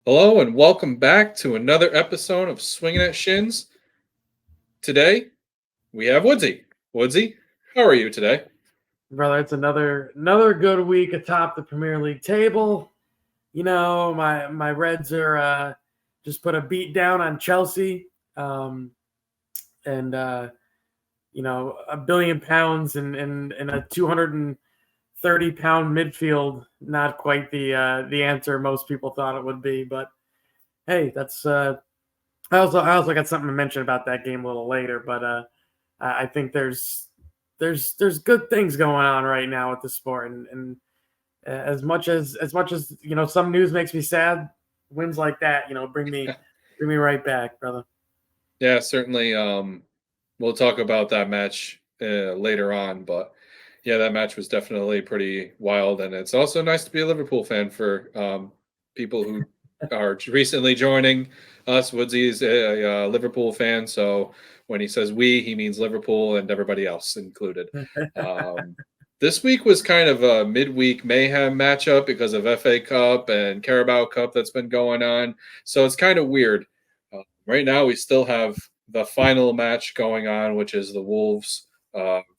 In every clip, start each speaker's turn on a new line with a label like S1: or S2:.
S1: Hello and welcome back to another episode of Swinging at Shins. Today we have Woodsy. Woodsy, how are you today?
S2: Brother, it's another good week atop the Premier League table. My Reds are just put a beat down on Chelsea, and £1 billion and a 230-pound midfield. Not quite the answer most people thought it would be, but hey, that's. I also got something to mention about that game a little later, but I think there's good things going on right now with the sport, and as much as some news makes me sad, wins like that bring me right back, brother.
S1: Yeah, certainly. We'll talk about that match later on, but yeah, that match was definitely pretty wild, and it's also nice to be a Liverpool fan for people who are recently joining us. Woodsy is a Liverpool fan, so when he says "we," he means Liverpool and everybody else included. Um, this week was kind of a midweek mayhem matchup because of FA Cup and Carabao Cup that's been going on, so it's kind of weird. Right now, we still have the final match going on, which is the Wolves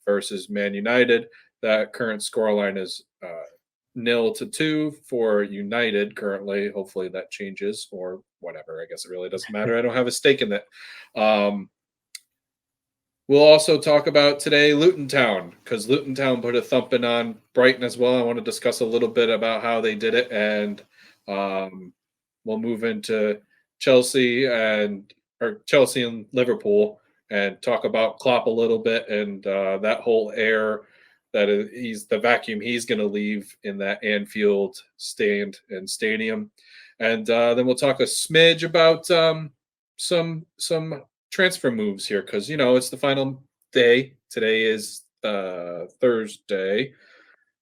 S1: versus Man United. That current scoreline is 0-2 for United currently. Hopefully that changes or whatever. I guess it really doesn't matter. I don't have a stake in that. We'll also talk about today Luton Town because Luton Town put a thumping on Brighton as well. I want to discuss a little bit about how they did it, and we'll move into Chelsea and Liverpool and talk about Klopp a little bit and that whole air he's the vacuum he's going to leave in that Anfield stand and stadium, and then we'll talk a smidge about some transfer moves here because it's the final day. Today is Thursday,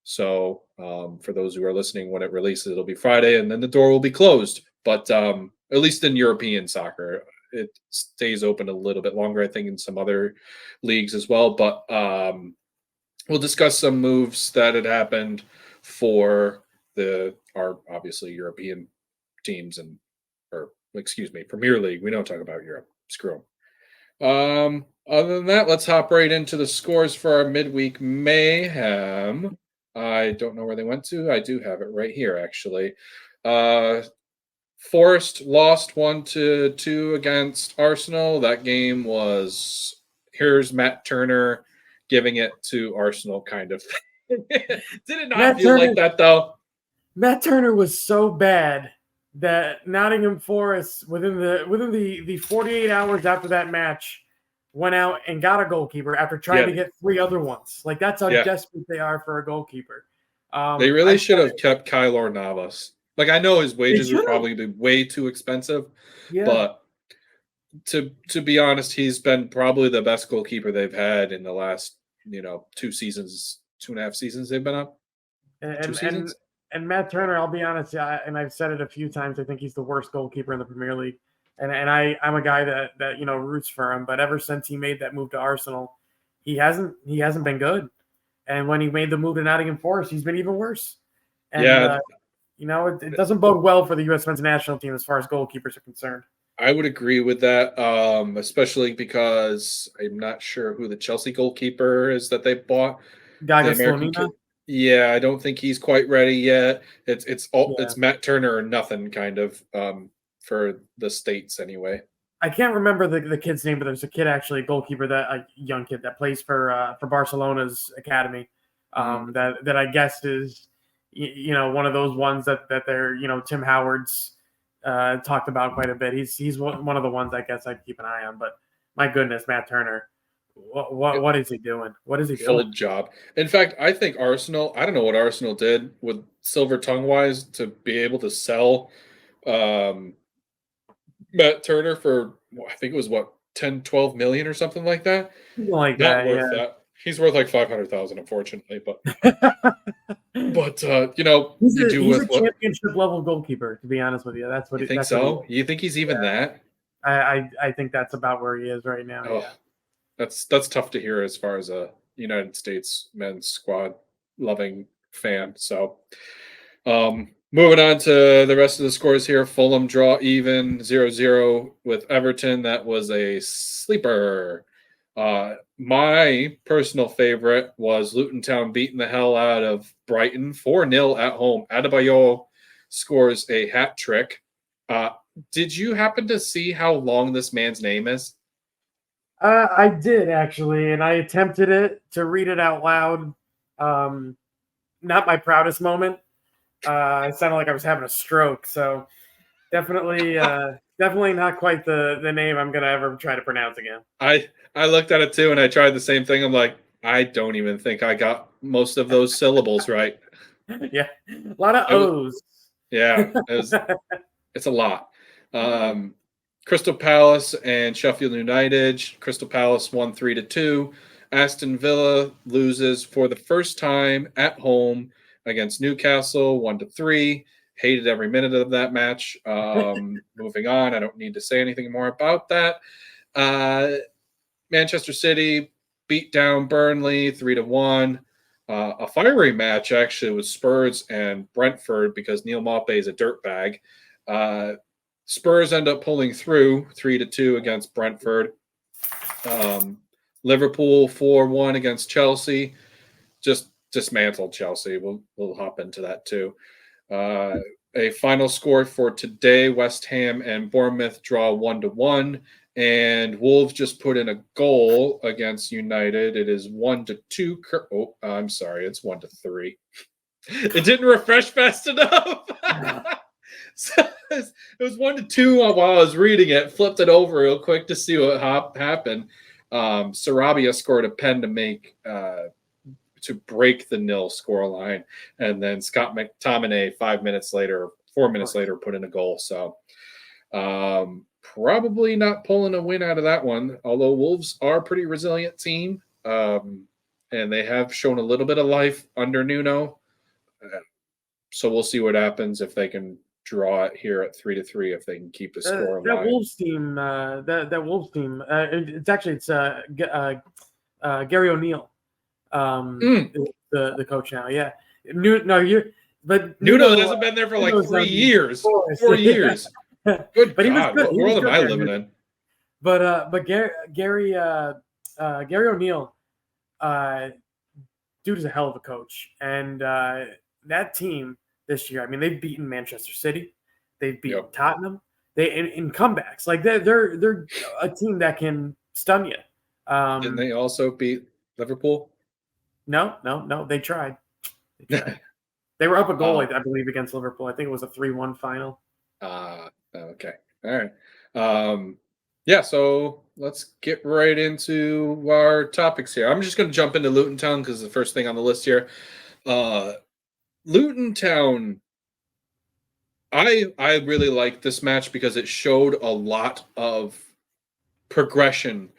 S1: so for those who are listening when it releases, it'll be Friday, and then the door will be closed. But at least in European soccer, it stays open a little bit longer. I think in some other leagues as well. But we'll discuss some moves that had happened for our obviously European teams Premier League. We don't talk about Europe. Screw them. Other than that, let's hop right into the scores for our midweek mayhem. I don't know where they went to. I do have it right here, actually. Forest lost 1-2 against Arsenal. That game was here's Matt Turner giving it to Arsenal, kind of. Did it not
S2: Matt
S1: feel
S2: Turner,
S1: like that though?
S2: Matt Turner was so bad that Nottingham Forest within the 48 hours after that match went out and got a goalkeeper after trying to
S1: Yeah,
S2: get three other ones. Like that's how
S1: yeah.
S2: desperate they are for a goalkeeper.
S1: They really
S2: I've
S1: should
S2: said
S1: have
S2: it.
S1: kept Kylor Navas. Like I know his
S2: They
S1: wages would
S2: should have.
S1: probably be way too expensive,
S2: Yeah.
S1: but to be honest, he's been probably the best goalkeeper they've had in the last 2 seasons, 2.5 seasons they've been up. Two
S2: and and
S1: seasons.
S2: and Matt Turner, I'll be honest, and I've said it a few times. I think he's the worst goalkeeper in the Premier League, and I'm a guy that roots for him. But ever since he made that move to Arsenal, he hasn't been good. And when he made the move to Nottingham Forest, he's been even worse. And
S1: Yeah,
S2: it doesn't bode well for the U.S. men's national team as far as goalkeepers are concerned.
S1: I would agree with that, especially because I'm not sure who the Chelsea goalkeeper is that they bought. The
S2: Gaga
S1: American
S2: Slonina,
S1: kid. Yeah, I don't think he's quite ready yet.
S2: yeah.
S1: It's Matt Turner or nothing, kind of, for the States anyway.
S2: I can't remember the kid's name, but there's a kid actually, a goalkeeper, that a young kid that plays for Barcelona's academy.
S1: Mm.
S2: That I guess is one of those ones that they're Tim Howard's talked about quite a bit. He's one of the ones I guess I'd keep an eye on. But my goodness, Matt Turner, what is he doing? What is he doing?
S1: Full job. In fact, I think Arsenal, I don't know what Arsenal did with silver tongue wise to be able to sell um, Matt Turner for, I think it was what, 10, 12 million or something like that.
S2: Something like
S1: Not
S2: that,
S1: worth that. He's worth like 500,000, unfortunately, but
S2: yeah.
S1: you do
S2: He's
S1: with
S2: a
S1: what
S2: championship level goalkeeper. To be honest with you,
S1: you think
S2: that's what he
S1: so.
S2: is.
S1: You think he's even
S2: Yeah.
S1: that?
S2: I think that's about where he is right now.
S1: Oh,
S2: Yeah.
S1: that's tough to hear as far as a United States men's squad loving fan. So, Moving on to the rest of the scores here. Fulham draw even 0-0 with Everton. That was a sleeper. My personal favorite was Luton Town beating the hell out of Brighton 4-0 at home. Adebayo scores a hat trick. Did you happen to see how long this man's name is?
S2: I did actually, and I attempted it to read it out loud. Not my proudest moment. It sounded like I was having a stroke. So definitely, definitely not quite the name I'm gonna ever try to pronounce again.
S1: I looked at it too, and I tried the same thing. I'm like, I don't even think I got most of those syllables right.
S2: Yeah, a lot of
S1: It was,
S2: O's.
S1: yeah, it's a lot. Crystal Palace and Sheffield United. Crystal Palace won 3-2. Aston Villa loses for the first time at home against Newcastle 1-3. Hated every minute of that match. Moving on, I don't need to say anything more about that. Manchester City beat down Burnley 3-1. A fiery match actually with Spurs and Brentford because Neil Maupay is a dirtbag. Spurs end up pulling through 3-2 against Brentford. Liverpool 4-1 against Chelsea. Just dismantled Chelsea. We'll hop into that too. A final score for today: West Ham and Bournemouth draw 1-1. And Wolves just put in a goal against United. It is 1-2. Oh, I'm sorry. It's 1-3. It didn't refresh fast enough. So it was 1-2 while I was reading it. Flipped it over real quick to see what happened. Sarabia scored a pen to break the nil scoreline, and then Scott McTominay 4 minutes later, put in a goal. So probably not pulling a win out of that one. Although Wolves are a pretty resilient team, and they have shown a little bit of life under Nuno. So we'll see what happens if they can draw it here at 3-3. If they can keep the score alive.
S2: That Wolves team, that Wolves team. It's Gary O'Neill, the coach now. Yeah, but
S1: Nuno hasn't been there for like 3 years, 4 years. Good
S2: but
S1: God, what world am I living in?
S2: But Gary O'Neill, dude is a hell of a coach, and that team this year. I mean, they've beaten Manchester City, they've beaten Tottenham. They in comebacks, like they're a team that can stun you.
S1: Didn't they also beat Liverpool?
S2: No, they tried. They were up a goal, I believe, against Liverpool. I think it was a 3-1 final.
S1: Okay. All right. Yeah, so let's get right into our topics here. I'm just going to jump into Luton Town because it's the first thing on the list here. Luton Town, I really like this match because it showed a lot of progression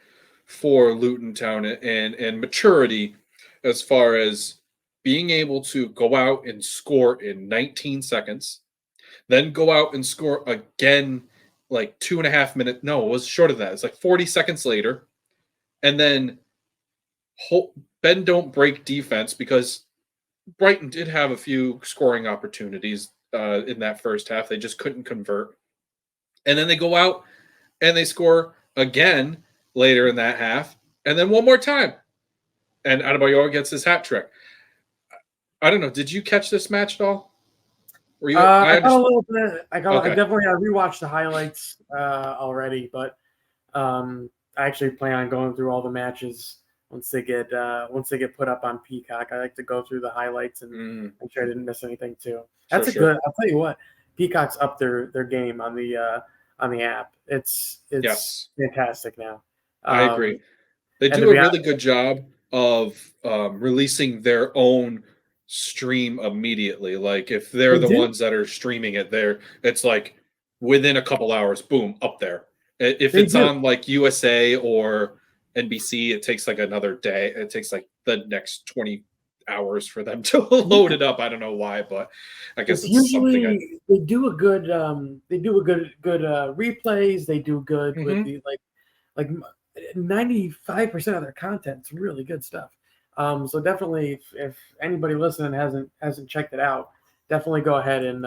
S1: for Luton Town and maturity as far as being able to go out and score in 19 seconds, then go out and score again like 2.5 minutes. No, it was short of that. It's like 40 seconds later. And then bend don't break defense because Brighton did have a few scoring opportunities in that first half. They just couldn't convert. And then they go out and they score again later in that half. And then one more time. And Adebayor gets his hat trick. I don't know.Id you catch this match at all? Were you?
S2: I got a little bit. I
S1: Okay.
S2: definitely rewatched the highlights already, but I actually plan on going through all the matches once they get put up on Peacock. I like to go through the highlights and make sure I didn't miss anything too. That's good. I'll tell you what, Peacock's up their game on the app. It's fantastic now.
S1: I agree. They do a really good job of releasing their own stream immediately. Like if they're the ones that are streaming it, it's like within a couple hours, boom, up there. If it's on like USA or NBC, it takes like another day. It takes like the next 20 hours for them to load it up. I don't know why, but I guess it's
S2: usually they do a good replays. They do good with the like 95% of their content's really good stuff. So definitely, if anybody listening hasn't checked it out, definitely go ahead and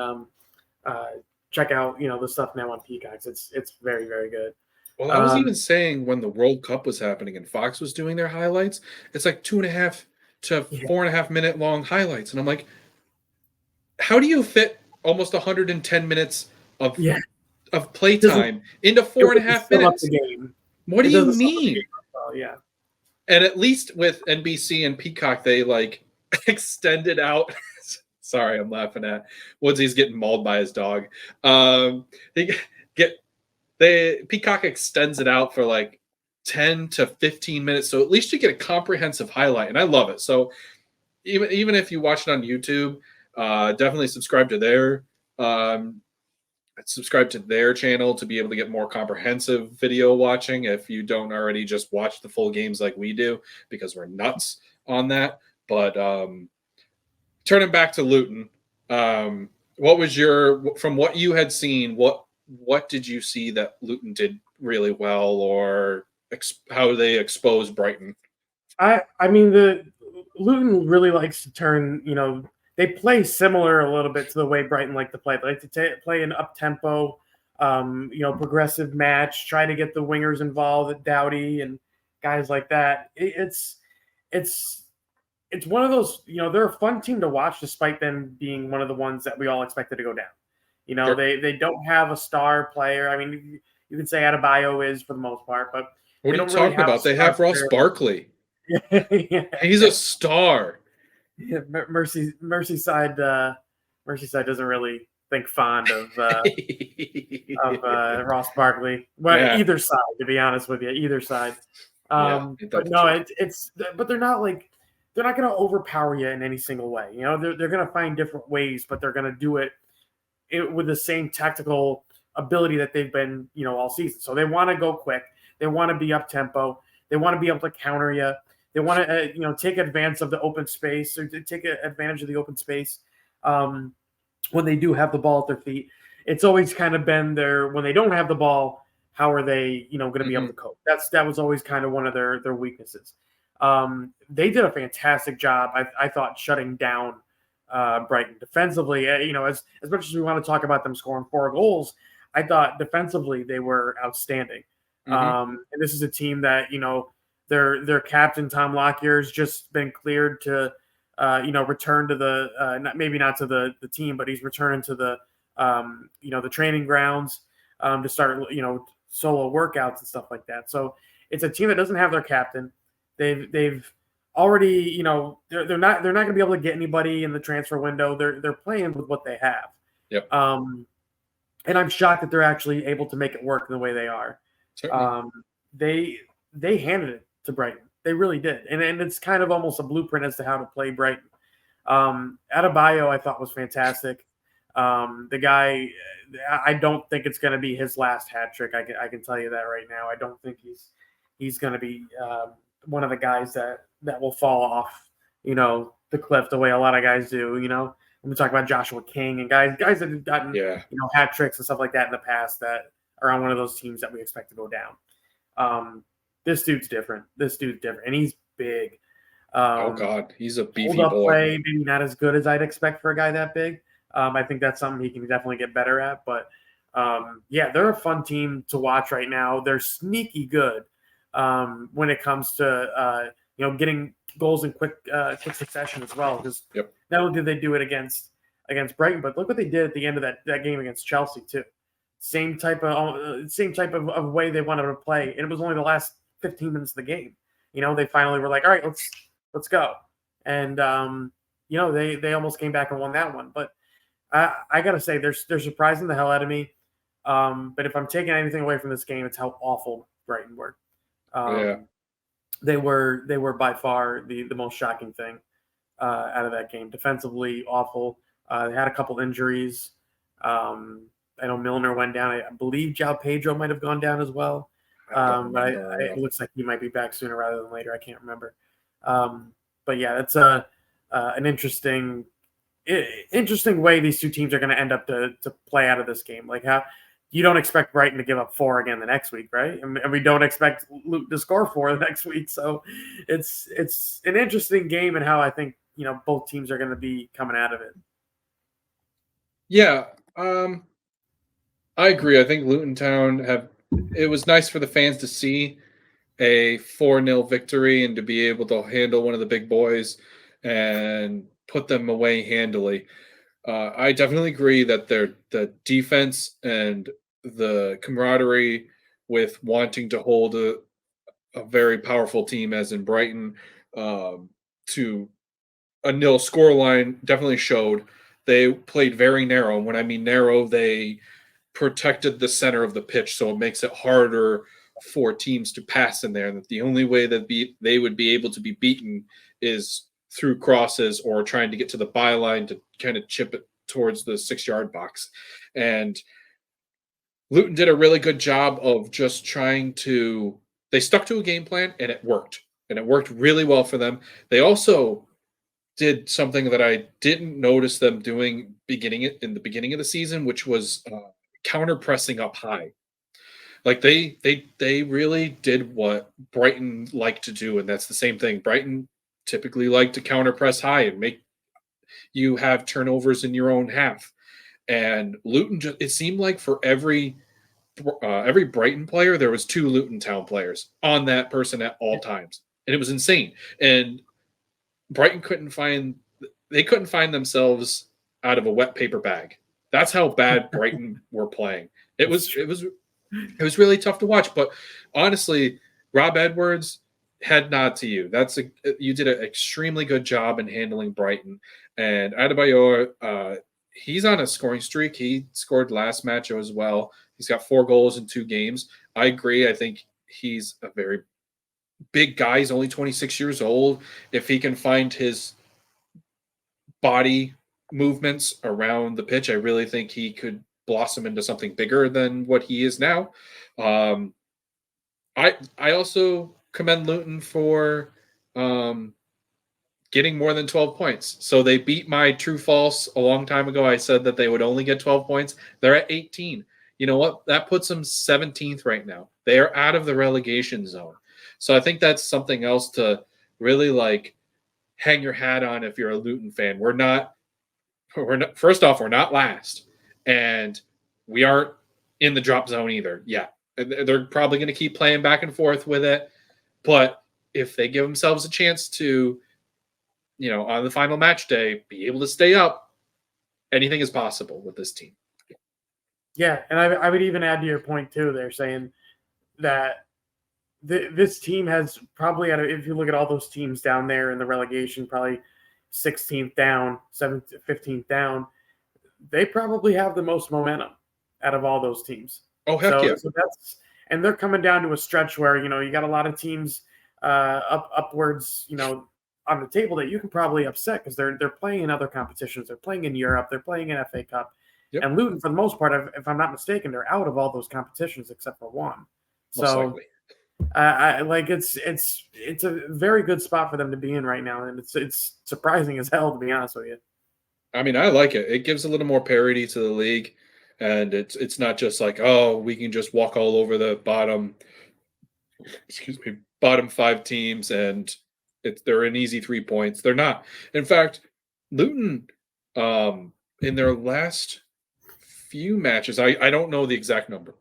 S2: check out the stuff now on Peacocks. It's very, very good.
S1: Well, I was even saying when the World Cup was happening and Fox was doing their highlights, it's like 2.5 to
S2: Yeah.
S1: 4.5 minute long highlights. And I'm like, how do you fit almost 110 minutes of
S2: Yeah.
S1: playtime into 4.5 minutes?
S2: The game.
S1: What do you mean?
S2: Well, yeah.
S1: And at least with NBC and Peacock, they like extended out. Sorry, I'm laughing at Woodsy's getting mauled by his dog. Peacock extends it out for like 10 to 15 minutes, so at least you get a comprehensive highlight, and I love it. So even if you watch it on YouTube, definitely subscribe to their channel to be able to get more comprehensive video watching if you don't already just watch the full games like we do, because we're nuts on that. But turning back to Luton, what was from what you had seen, what did you see that Luton did really well, or how they exposed Brighton?
S2: I mean, the Luton really likes to turn, they play similar a little bit to the way Brighton like to play. They like to play an up-tempo, progressive match, try to get the wingers involved, Doughty and guys like that. It's one of those, they're a fun team to watch despite them being one of the ones that we all expected to go down.
S1: Sure.
S2: They don't have a star player. I mean, you can say Adebayo is for the most part, but
S1: what are you talking about? They have Ross Barkley.
S2: Yeah.
S1: He's a star.
S2: Yeah, Merseyside doesn't really think fond of Ross Barkley. Well, yeah. Either side, to be honest with you, either side. But no, but they're not going to overpower you in any single way. They're going to find different ways, but they're going to do it with the same tactical ability that they've been, all season. So they want to go quick. They want to be up tempo. They want to be able to counter you. They want to, take advantage of the open space, or take advantage of the open space when they do have the ball at their feet. It's always kind of been when they don't have the ball, how are they, going to be able to cope? That was always kind of one of their weaknesses. They did a fantastic job, I thought, shutting down Brighton defensively. As much as we want to talk about them scoring 4 goals, I thought defensively they were outstanding. And this is a team that, their captain Tom Lockyer's just been cleared to, return to the maybe not to the team, but he's returning to the the training grounds to start solo workouts and stuff like that. So it's a team that doesn't have their captain. They've already they're not going to be able to get anybody in the transfer window. They're playing with what they have.
S1: Yep.
S2: And I'm shocked that they're actually able to make it work the way they are. They handed it to Brighton. They really did. And it's kind of almost a blueprint as to how to play Brighton. Adebayo, I thought, was fantastic. The guy, I don't think it's going to be his last hat trick. I can tell you that right now. I don't think he's going to be one of the guys that will fall off, the cliff the way a lot of guys do. When we talk about Joshua King and guys that have gotten hat tricks and stuff like that in the past that are on one of those teams that we expect to go down. This dude's different. And he's big.
S1: Oh God, he's a beefy
S2: hold-up
S1: boy.
S2: Play, maybe not as good as I'd expect for a guy that big. I think that's something he can definitely get better at. But they're a fun team to watch right now. They're sneaky good when it comes to getting goals in quick succession as well. Because not only did they do it against Brighton, but look what they did at the end of that game against Chelsea too. Same type of way they wanted to play, and it was only the last 15 minutes of the game. They finally were like, all right, let's go. And they almost came back and won that one. But I gotta say, they're surprising the hell out of me. But if I'm taking anything away from this game, it's how awful Brighton were. They were by far the most shocking thing out of that game. Defensively awful. They had a couple injuries. I know Milner went down. I believe João Pedro might have gone down as well. But it looks like he might be back sooner rather than later. I can't remember. But yeah, that's an interesting way these two teams are going to end up to play out of this game. Like, how you don't expect Brighton to give up 4 again the next week, right? And we don't expect Luton to score 4 the next week. So it's an interesting game, and how I think both teams are going to be coming out of it.
S1: Yeah, I agree. I think Luton Town have. It was nice for the fans to see a 4-0 victory and to be able to handle one of the big boys and put them away handily. I definitely agree that the defense and the camaraderie with wanting to hold a very powerful team, as in Brighton, to a nil scoreline definitely showed. They played very narrow. And when I mean narrow, they protected the center of the pitch, so it makes it harder for teams to pass in there. And that the only way that they would be able to be beaten is through crosses or trying to get to the byline to kind of chip it towards the 6-yard box. And Luton did a really good job of just trying to. They stuck to a game plan and it worked. And it worked really well for them. They also did something that I didn't notice them doing in the beginning of the season, which was counter pressing up high. Like they really did what Brighton liked to do, and that's the same thing. Brighton typically like to counter press high and make you have turnovers in your own half. And Luton, it seemed like for every Brighton player, there was 2 Luton Town players on that person at all times, and it was insane. And Brighton couldn't find themselves out of a wet paper bag. That's how bad Brighton were playing. It was really tough to watch. But honestly, Rob Edwards, head nod to you. You did an extremely good job in handling Brighton. And Adebayor, he's on a scoring streak. He scored last match as well. He's got 4 goals in 2 games. I agree. I think he's a very big guy. He's only 26 years old. If he can find his body movements around the pitch, I really think he could blossom into something bigger than what he is now. I also commend Luton for getting more than 12 points. So they beat my true false a long time ago. I said that they would only get 12 points. They're at 18. You know what? That puts them 17th right now. They are out of the relegation zone. So I think that's something else to really hang your hat on if you're a Luton fan. We're not first off, we're not last. And we aren't in the drop zone either yet. They're probably going to keep playing back and forth with it. But if they give themselves a chance to, on the final match day, be able to stay up, anything is possible with this team.
S2: Yeah, and I would even add to your point too. They're saying that this team has probably, if you look at all those teams down there in the relegation, probably 16th down, 7th, 15th down, they probably have the most momentum out of all those teams.
S1: Oh, heck yeah.
S2: So and they're coming down to a stretch where, you got a lot of teams upwards, on the table that you can probably upset because they're playing in other competitions. They're playing in Europe. They're playing in FA Cup. Yep. And Luton, for the most part, if I'm not mistaken, they're out of all those competitions except for one. So it's a very good spot for them to be in right now, and it's surprising as hell, to be honest with you.
S1: I mean, I like it. It gives a little more parity to the league, and it's not just like, oh, we can just walk all over the bottom 5 teams, and they're an easy 3 points. They're not. In fact, Luton, in their last few matches, I don't know the exact number,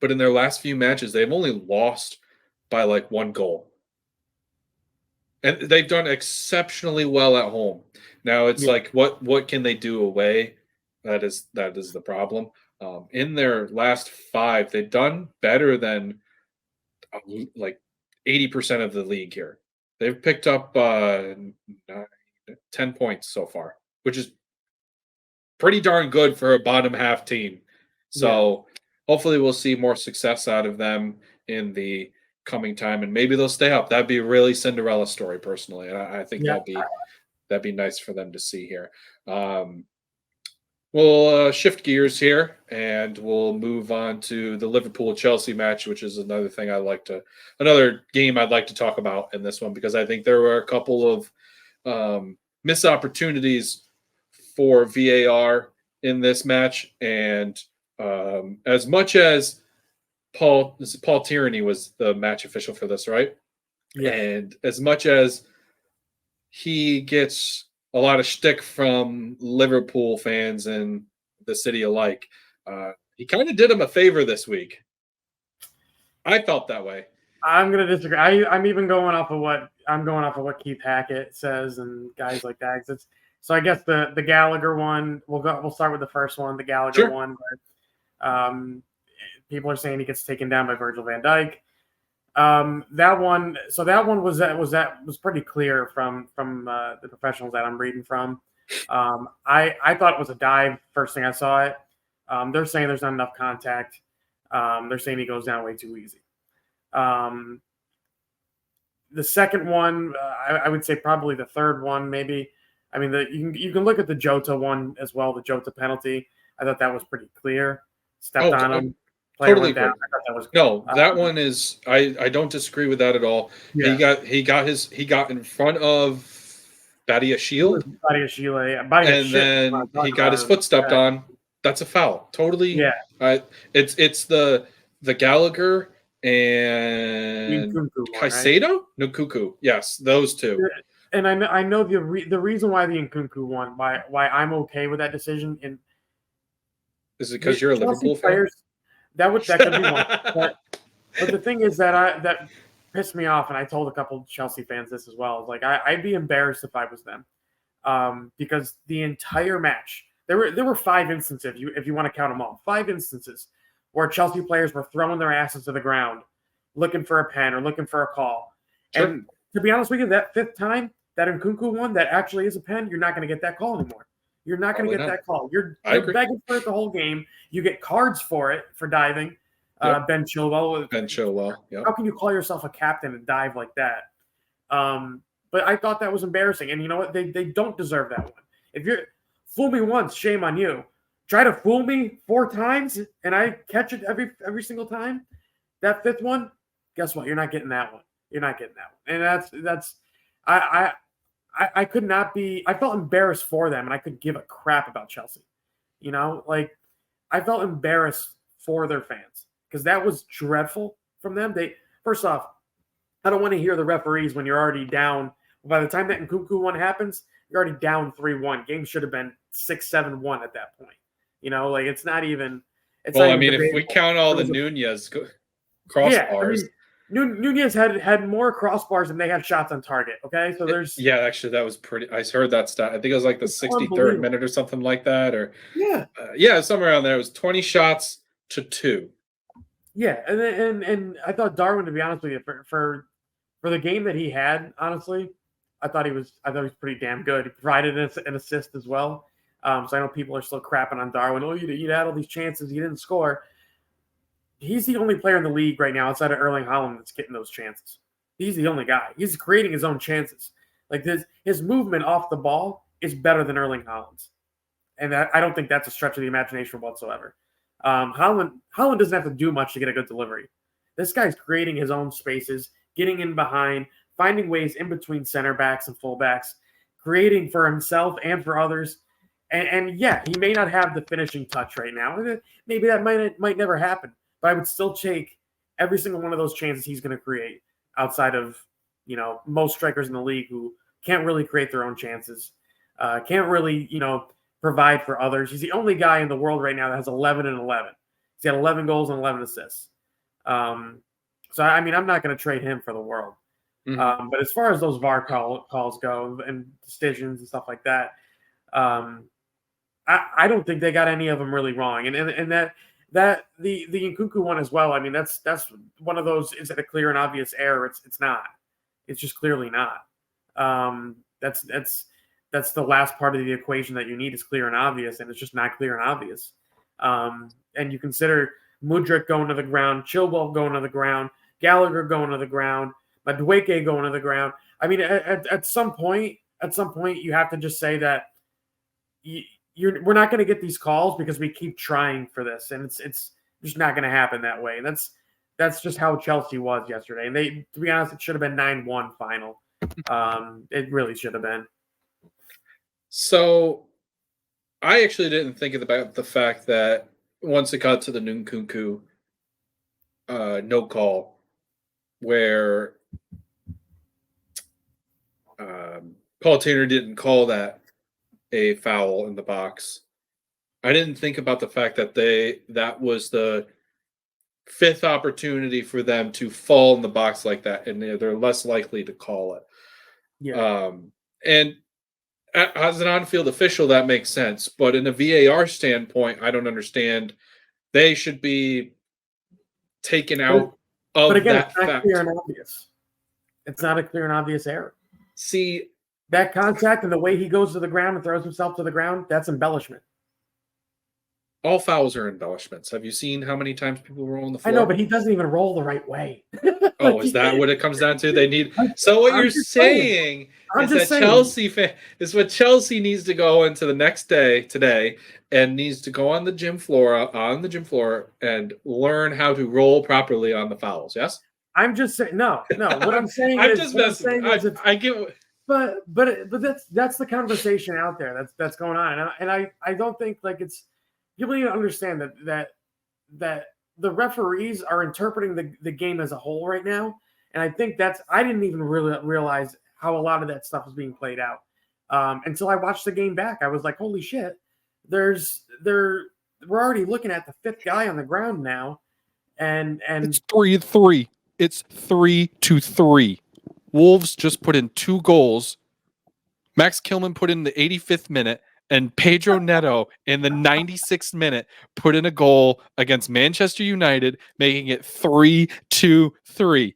S1: but in their last few matches, they've only lost by 1 goal. And they've done exceptionally well at home. Now it's what can they do away? That is the problem. In their last 5, they've done better than 80% of the league here. They've picked up 10 points so far, which is pretty darn good for a bottom half team. So hopefully we'll see more success out of them in the coming time, and maybe they'll stay up. That'd be a really Cinderella story, personally. And I think that'd be nice for them to see here. We'll shift gears here, and we'll move on to the Liverpool-Chelsea match, which is another game I'd like to talk about in this one, because I think there were a couple of missed opportunities for VAR in this match. And as much as Paul Tierney was the match official for this, right? Yeah. And as much as he gets a lot of shtick from Liverpool fans and the city alike. He kind of did him a favor this week. I felt that way.
S2: I'm gonna disagree. I'm even going off of what Keith Hackett says and guys like that. So I guess the Gallagher one. We'll start with the first one, the Gallagher one. But, people are saying he gets taken down by Virgil van Dijk. That one was pretty clear from the professionals that I'm reading from. I thought it was a dive first thing I saw it. They're saying there's not enough contact. They're saying he goes down way too easy. The second one, I would say probably the third one, maybe. I mean, you can look at the Jota one as well, the Jota penalty. I thought that was pretty clear. Stepped on him.
S1: Totally down. That one is. I don't disagree with that at all. Yeah. He got in front of Badiashile. And then he got his foot stepped on. That's a foul. Totally. Yeah. It's the Gallagher and Caicedo? Right? Nkunku. Yes, those two.
S2: And I know the reason why the Nkunku one, why I'm okay with that decision.
S1: Is it because you're a Liverpool fan?
S2: That could be one. But the thing is that pissed me off, and I told a couple Chelsea fans this as well. Like I'd be embarrassed if I was them, because the entire match there were 5 instances if you want to count them all, 5 instances where Chelsea players were throwing their asses to the ground, looking for a pen or looking for a call. Sure. And to be honest with you, that 5th time, that Nkunku one that actually is a pen, you're not going to get that call anymore. You're not going to get that call. You're begging for it the whole game. You get cards for it for diving. Yep. Ben Chilwell. Yep. How can you call yourself a captain and dive like that? But I thought that was embarrassing. And you know what? They don't deserve that one. If you're fool me once, shame on you. Try to fool me 4 times and I catch it every single time. That 5th one, guess what? You're not getting that one. You're not getting that one. And that's I could not be. I felt embarrassed for them, and I could give a crap about Chelsea. You know, like I felt embarrassed for their fans because that was dreadful from them. First off, I don't want to hear the referees when you're already down. By the time that Nkunku one happens, you're already down 3-1. Game should have been 6-7-1 at that point. You know, like it's not even.
S1: Well, I mean, if we count all the Nunez crossbars. Yeah, I mean,
S2: Nunez had more crossbars than they had shots on target. Okay, so there's
S1: actually that was pretty. I heard that stat. I think it was like the 63rd minute or something like that, or somewhere around there. It was 20 shots to 2.
S2: Yeah, and I thought Darwin, to be honest with you, for the game that he had, honestly, I thought he was pretty damn good. He provided an assist as well. So I know people are still crapping on Darwin. Oh, you had all these chances, you didn't score. He's the only player in the league right now outside of Erling Haaland that's getting those chances. He's the only guy. He's creating his own chances. Like his movement off the ball is better than Erling Haaland's. And I don't think that's a stretch of the imagination whatsoever. Haaland doesn't have to do much to get a good delivery. This guy's creating his own spaces, getting in behind, finding ways in between center backs and fullbacks, creating for himself and for others. And yeah, he may not have the finishing touch right now. Maybe that might never happen. But I would still take every single one of those chances he's going to create outside of, most strikers in the league who can't really create their own chances, can't really, provide for others. He's the only guy in the world right now that has 11 and 11. He's got 11 goals and 11 assists. So, I mean, I'm not going to trade him for the world. Mm-hmm. But as far as those VAR calls go and decisions and stuff like that, I don't think they got any of them really wrong. And that the Nkunku one as well. I mean, that's one of those. Is it a clear and obvious error? It's not. It's just clearly not. That's the last part of the equation that you need is clear and obvious, and it's just not clear and obvious. And you consider Mudryk going to the ground, Chilwell going to the ground, Gallagher going to the ground, Madueke going to the ground. I mean, at some point, you have to just say that we're not going to get these calls because we keep trying for this, and it's just not going to happen that way. And that's just how Chelsea was yesterday. And to be honest, it should have been 9-1 final. It really should have been.
S1: So, I actually didn't think about the fact that once it got to the Nkunku no call, where Paul Taylor didn't call that a foul in the box. I didn't think about the fact that that was the fifth opportunity for them to fall in the box like that, and they're less likely to call it.
S2: Yeah.
S1: And as an on-field official, that makes sense. But in a VAR standpoint, I don't understand. They should be taken out
S2: But
S1: of
S2: again,
S1: that
S2: it's not
S1: fact.
S2: clear and obvious. It's not a clear and obvious error.
S1: See,
S2: that contact and the way he goes to the ground and throws himself to the ground, that's embellishment.
S1: all fouls are embellishments. Have you seen how many times people roll on the floor?
S2: I know, but he doesn't even roll the right way.
S1: Oh, is that what it comes down to? They need. So what you're saying is that Chelsea is what Chelsea needs to go into the next day today and needs to go on the gym floor and learn how to roll properly on the fouls. Yes.
S2: I'm just saying. No. What I'm saying
S1: I'm
S2: is,
S1: just messing. I get.
S2: But that's the conversation out there that's going on, and I don't think like it's. People need to understand that the referees are interpreting the game as a whole right now. And I think I didn't even really realize how a lot of that stuff is being played out until I watched the game back. I was like, holy shit, we're already looking at the fifth guy on the ground now. And
S3: it's 3-3. It's 3-3. Wolves just put in 2 goals. Max Kilman put in the 85th minute. And Pedro Neto in the 96th minute put in a goal against Manchester United, making it 3-3.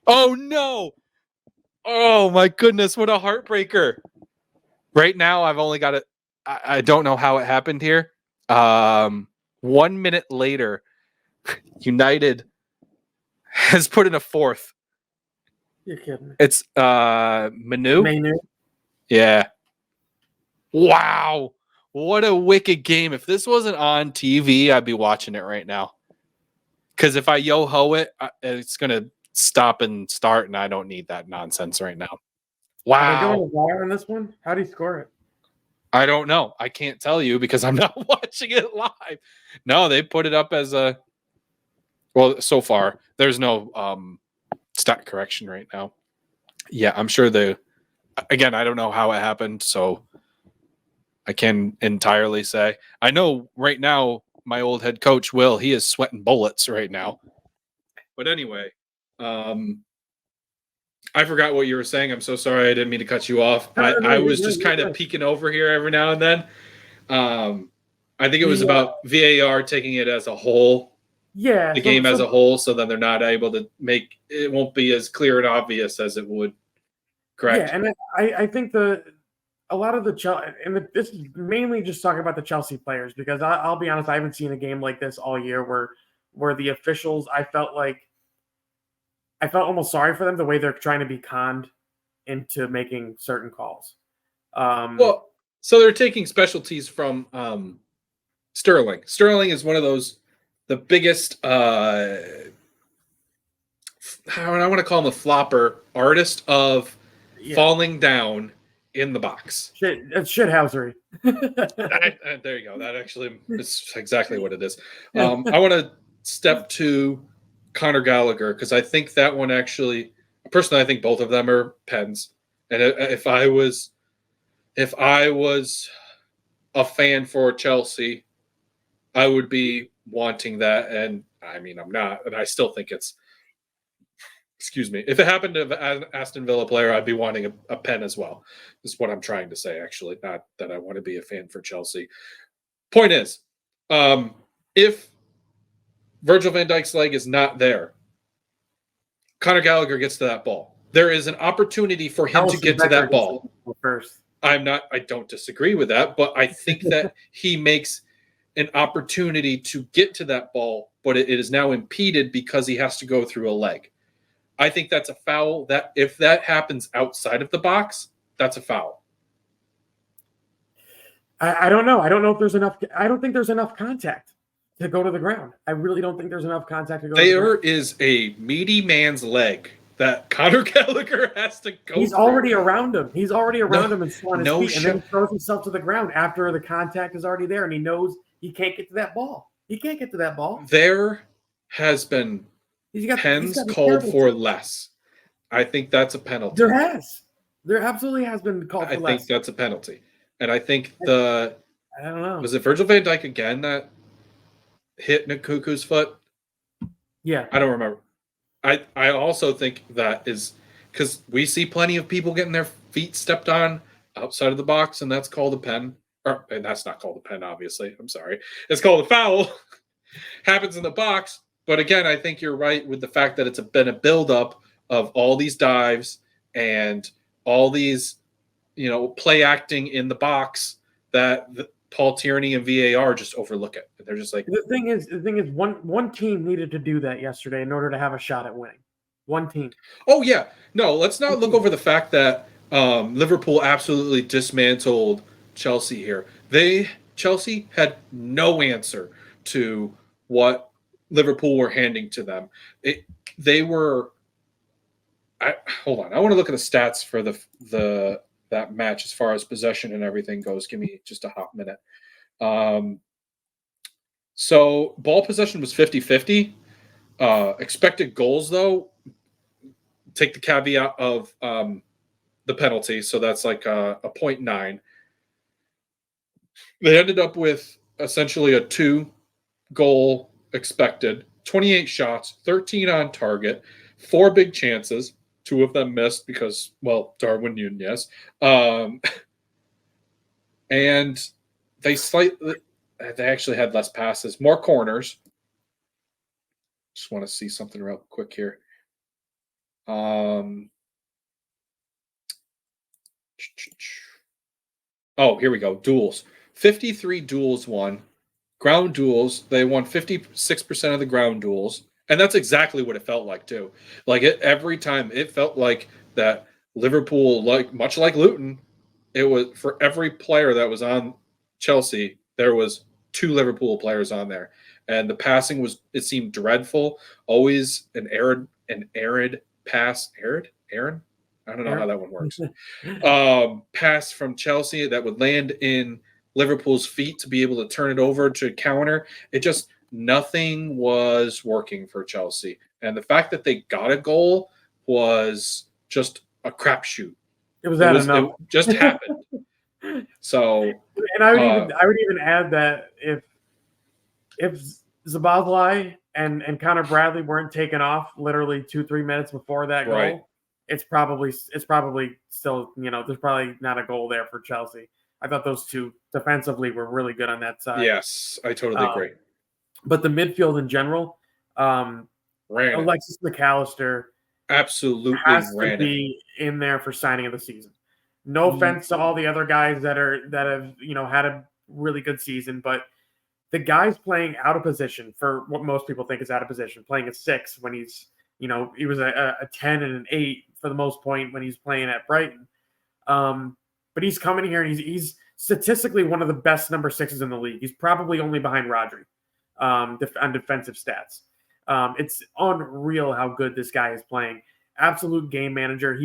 S3: Oh, no. Oh, my goodness. What a heartbreaker. Right now, I've only got it. I don't know how it happened here. 1 minute later, United has put in a fourth.
S2: You're kidding me.
S1: It's Manu. Yeah. Wow. What a wicked game. If this wasn't on TV, I'd be watching it right now. Because if I yo-ho it, it's going to stop and start, and I don't need that nonsense right now. Wow.
S2: Are they going to VAR on this one? How do you score it?
S1: I don't know. I can't tell you because I'm not watching it live. No, they put it up as a... Well, so far, there's no stat correction right now. Yeah, I'm sure Again, I don't know how it happened, so... I can entirely say. I know right now my old head coach, Will, he is sweating bullets right now. But anyway, I forgot what you were saying. I'm so sorry. I didn't mean to cut you off. I was just kind of peeking over here every now and then. I think it was about VAR taking it as a whole.
S2: Yeah.
S1: The game as a whole, so that they're not able to make it won't be as clear and obvious as it would. Correct.
S2: Yeah, and I think a lot of this is mainly just talking about the Chelsea players because I'll be honest, I haven't seen a game like this all year where the officials, I felt almost sorry for them the way they're trying to be conned into making certain calls.
S1: Well, so they're taking specialties from Sterling. Sterling is one of the biggest, I want to call him a flopper artist of falling down in the box.
S2: It's shithousery.
S1: There you go. That actually is exactly what it is. I want to step to Conor Gallagher because I think that one actually, personally, I think both of them are pens. And if I was a fan for Chelsea, I would be wanting that. And I mean, I'm not, and I still think it's. Excuse me. If it happened to an Aston Villa player, I'd be wanting a pen as well. Is what I'm trying to say, actually. Not that I want to be a fan for Chelsea. Point is, if Virgil van Dijk's leg is not there, Conor Gallagher gets to that ball. There is an opportunity for him to get to that ball.
S2: First.
S1: I don't disagree with that, but I think that he makes an opportunity to get to that ball, but it is now impeded because he has to go through a leg. I think that's a foul. That if that happens outside of the box, that's a foul.
S2: I don't know. I don't know if there's enough. I don't think there's enough contact to go to the ground. I really don't think there's enough contact to go.
S1: There is a meaty man's leg that Conor Gallagher has to go.
S2: He's already around him. He's already around him and still on his feet, and then he throws himself to the ground after the contact is already there, and he knows he can't get to that ball. He can't get to that ball.
S1: There has been. Pens called for less. I think that's a penalty.
S2: There absolutely has been called for less.
S1: I think that's a penalty. And I think
S2: I don't know.
S1: Was it Virgil van Dijk again that hit Nkunku's foot?
S2: Yeah.
S1: I don't remember. I also think that is because we see plenty of people getting their feet stepped on outside of the box, and that's called a pen. And that's not called a pen, obviously. I'm sorry. It's called a foul. Happens in the box. But again, I think you're right with the fact that it's been a buildup of all these dives and all these, play acting in the box that Paul Tierney and VAR just overlook it. They're just like,
S2: the thing is, one team needed to do that yesterday in order to have a shot at winning. One team.
S1: oh yeah, no, let's not look over the fact that Liverpool absolutely dismantled Chelsea here. Chelsea had no answer to what Liverpool were handing to them. Hold on, I want to look at the stats for that match as far as possession and everything goes. Give me just a hot minute. So ball possession was 50-50. Expected goals, though, take the caveat of the penalty, so that's like a 0.9. They ended up with essentially a 2-goal expected, 28 shots, 13 on target, 4 big chances. 2 of them missed because, well, Darwin Nunez. And they actually had less passes, more corners. Just want to see something real quick here. Here we go. Duels. 53 duels won. Ground duels, they won 56% of the ground duels. And that's exactly what it felt like, too. Like, every time it felt like that Liverpool, much like Luton, it was for every player that was on Chelsea, there was 2 Liverpool players on there. And the passing it seemed dreadful. Always an arid pass. Aaron? I don't know how that one works. Pass from Chelsea that would land in Liverpool's feet to be able to turn it over to counter. Nothing was working for Chelsea. And the fact that they got a goal was just a crapshoot. It just happened. So,
S2: and I would even add that if Szoboszlai and Connor Bradley weren't taken off literally 2-3 minutes before that goal,
S1: right.
S2: it's probably still, there's probably not a goal there for Chelsea. I thought those two defensively were really good on that side.
S1: Yes, I totally agree.
S2: But the midfield in general, Alexis McAllister
S1: absolutely
S2: has to be in there for signing of the season. No offense to all the other guys that have had a really good season, but the guy's playing out of position for what most people think is out of position, playing a 6 when he's he was a 10 and an 8 for the most point when he's playing at Brighton. But he's coming here and he's statistically one of the best number 6s in the league. He's probably only behind Rodri on defensive stats. It's unreal how good this guy is playing. Absolute game manager.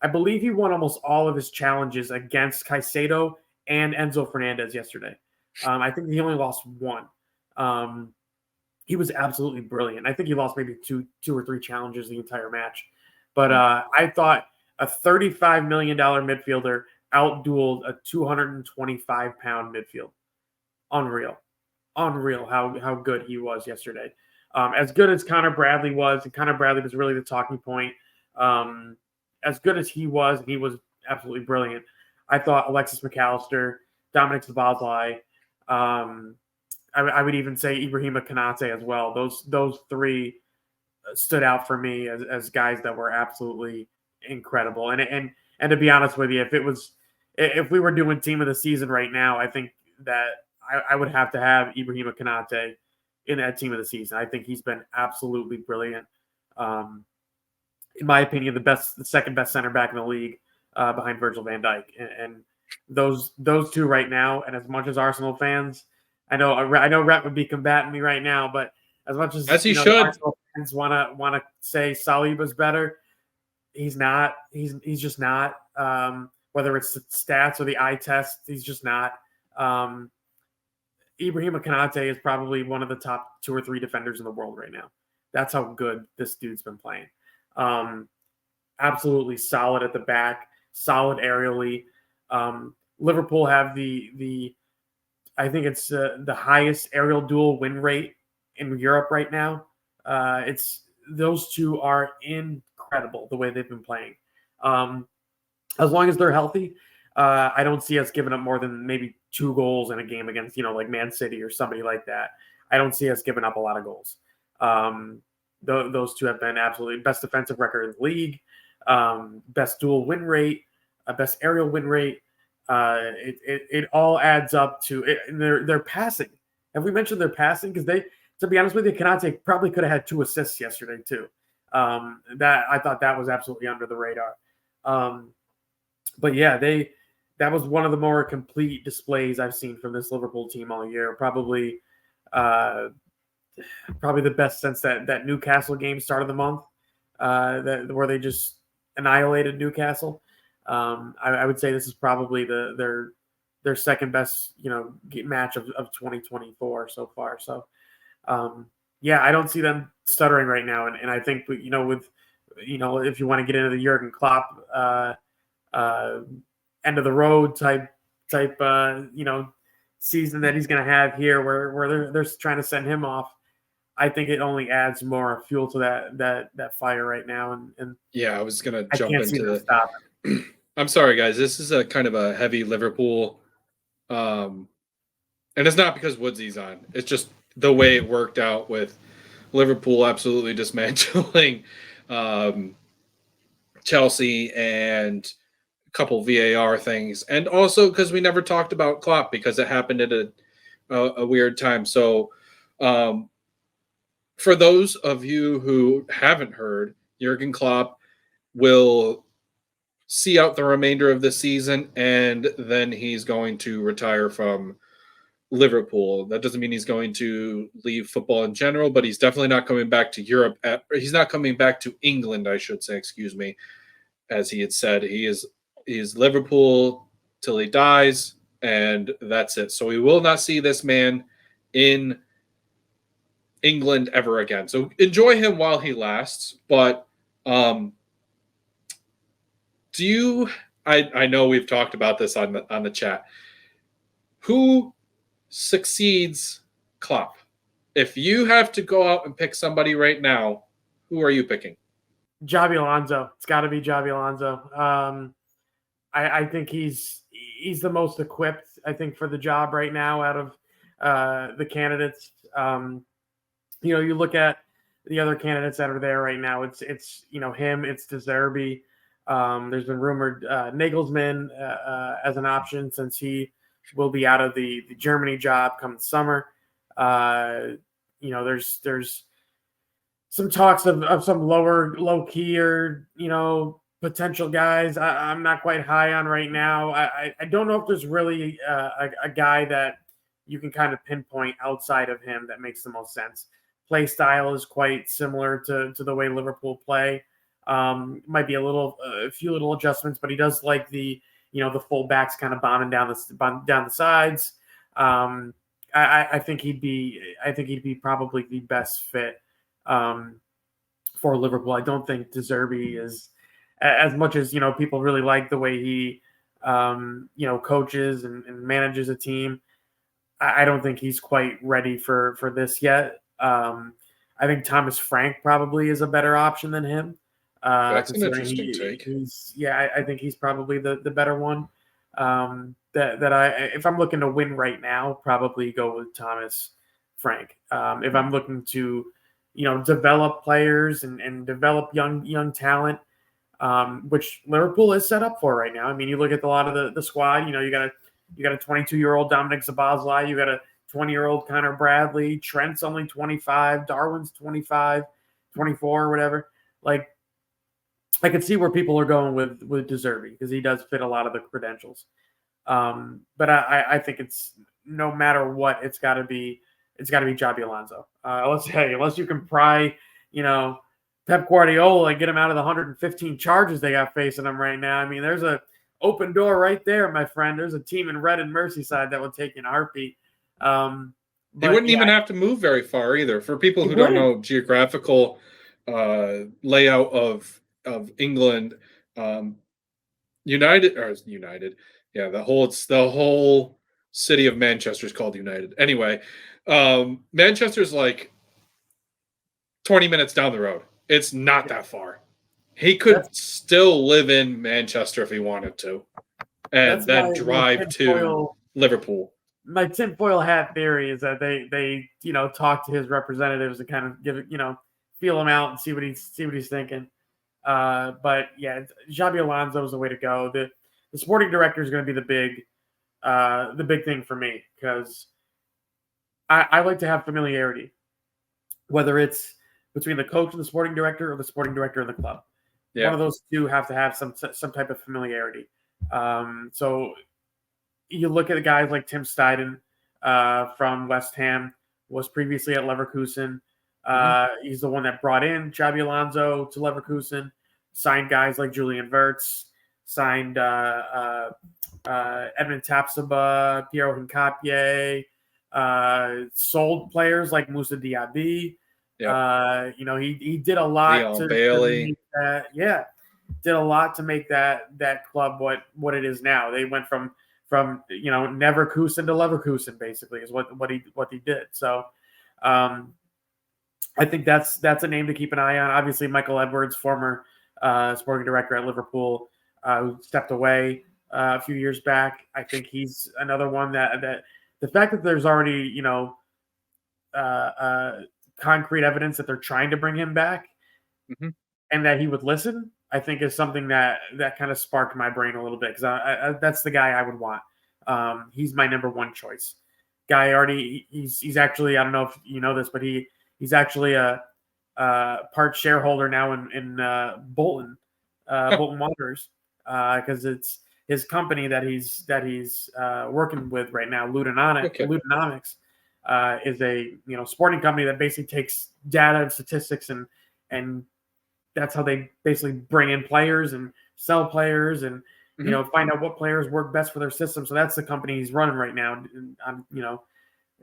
S2: I believe he won almost all of his challenges against Caicedo and Enzo Fernandez yesterday. I think he only lost 1. He was absolutely brilliant. I think he lost maybe two or 3 challenges the entire match. But I thought a $35 million midfielder outdueled a 225-pound midfield. Unreal how good he was yesterday. As good as Connor Bradley was, and Connor Bradley was really the talking point. As good as he was absolutely brilliant. I thought Alexis McAllister, Dominic Szoboszlai, I would even say Ibrahima Konate as well. Those 3 stood out for me as guys that were absolutely incredible. And to be honest with you, if we were doing team of the season right now, I think that I would have to have Ibrahima Konate in that team of the season. I think he's been absolutely brilliant. In my opinion, the second best center back in the league behind Virgil van Dijk. And those 2 right now, and as much as Arsenal fans, I know Rhett would be combating me right now, but as much as
S1: he should,
S2: Arsenal fans want to say Saliba's better, he's not. He's just not. Whether it's the stats or the eye test, he's just not. Ibrahima Konate is probably one of the top 2 or 3 defenders in the world right now. That's how good this dude's been playing. Absolutely solid at the back, solid aerially. Liverpool have the I think it's the highest aerial duel win rate in Europe right now. It's those two are incredible the way they've been playing. As long as they're healthy, I don't see us giving up more than maybe 2 goals in a game against, like Man City or somebody like that. I don't see us giving up a lot of goals. Those two have been absolutely best defensive record in the league, best dual win rate, best aerial win rate. It all adds up to it. And their passing. Have we mentioned their passing? Because to be honest with you, Kanate probably could have had 2 assists yesterday too. That I thought that was absolutely under the radar. But yeah, that was one of the more complete displays I've seen from this Liverpool team all year. Probably the best since that Newcastle game start of the month, where they just annihilated Newcastle. I would say this is probably their second best match of 2024 so far. So yeah, I don't see them stuttering right now, and I think if you want to get into the Jurgen Klopp end of the road type season that he's going to have here, where they're trying to send him off. I think it only adds more fuel to that fire right now. And
S1: yeah, I was going to jump into the
S2: stop.
S1: I'm sorry, guys. This is a kind of a heavy Liverpool, and it's not because Woodsy's on. It's just the way it worked out with Liverpool absolutely dismantling Chelsea and a couple VAR things, and also because we never talked about Klopp because it happened at a weird time. So, for those of you who haven't heard, Jurgen Klopp will see out the remainder of the season, and then he's going to retire from Liverpool. That doesn't mean he's going to leave football in general, but he's definitely not coming back to Europe. He's not coming back to England, I should say, excuse me, as he had said. He's Liverpool till he dies, and that's it. So we will not see this man in England ever again. So enjoy him while he lasts, but I know we've talked about this on the chat. Who succeeds Klopp? If you have to go out and pick somebody right now, who are you picking?
S2: Xabi Alonso. It's got to be Xabi Alonso. I think he's the most equipped, I think, for the job right now out of the candidates. You look at the other candidates that are there right now. It's him. It's De Zerbi. There's been rumored Nagelsmann as an option since he will be out of the Germany job come summer. There's some talks of some low key or potential guys I'm not quite high on right now. I don't know if there's really a guy that you can kind of pinpoint outside of him that makes the most sense. Play style is quite similar to the way Liverpool play. Might be a few little adjustments, but he does like the full backs kind of bombing down the sides. I think he'd be probably the best fit for Liverpool. I don't think De Zerbi is, as much as people really like the way he coaches and manages a team. I don't think he's quite ready for this yet. I think Thomas Frank probably is a better option than him.
S1: That's an interesting take.
S2: I think he's probably the better one. If I'm looking to win right now, probably go with Thomas Frank. If I'm looking to, develop players and develop young talent, which Liverpool is set up for right now. I mean, you look at a lot of the squad. You got a 22-year-old Dominic Szoboszlai. You got a 20-year-old Connor Bradley. Trent's only 25. Darwin's 25, 24 or whatever. Like, I could see where people are going with De Zerbi because he does fit a lot of the credentials. But I think it's no matter what, it's got to be Xabi Alonso. Unless you can pry, Pep Guardiola and get him out of the 115 charges they got facing him right now. I mean, there's a open door right there, my friend. There's a team in Red and Merseyside that will take you in a heartbeat.
S1: He wouldn't even have to move very far either. For people who don't know geographical layout of England, United, yeah, the whole city of Manchester is called United. Anyway, Manchester's like 20 minutes down the road. It's not that far. He could still live in Manchester if he wanted to, and then drive to Liverpool.
S2: My tinfoil hat theory is that they talk to his representatives and kind of give it, feel him out and see what he's thinking. But yeah, Xabi Alonso is the way to go. The sporting director is going to be the big thing for me, because I like to have familiarity, whether it's between the coach and the sporting director or the sporting director and the club. Yeah. One of those two have to have some type of familiarity. So you look at guys like Tim Steidten from West Ham, was previously at Leverkusen. He's the one that brought in Xabi Alonso to Leverkusen, signed guys like Julian Wirtz, signed Edmund Tapsoba, Piero Hincapié, sold players like Moussa Diaby. Yep. He did a lot to make that, did a lot to make that club what it is now. They went from Neverkusen to Leverkusen, basically, is what he did. So I think that's a name to keep an eye on. Obviously, Michael Edwards, former sporting director at Liverpool, who stepped away a few years back. I think he's another one that the fact that there's already concrete evidence that they're trying to bring him back, and that he would listen, I think is something that kind of sparked my brain a little bit, because that's the guy I would want. He's my number one choice. He's actually, I don't know if you know this, but he's actually a part shareholder now in Bolton Wanderers, because it's his company that he's working with right now, Lutonomics. Is a sporting company that basically takes data and statistics and that's how they basically bring in players and sell players and find out what players work best for their system. So that's the company he's running right now. And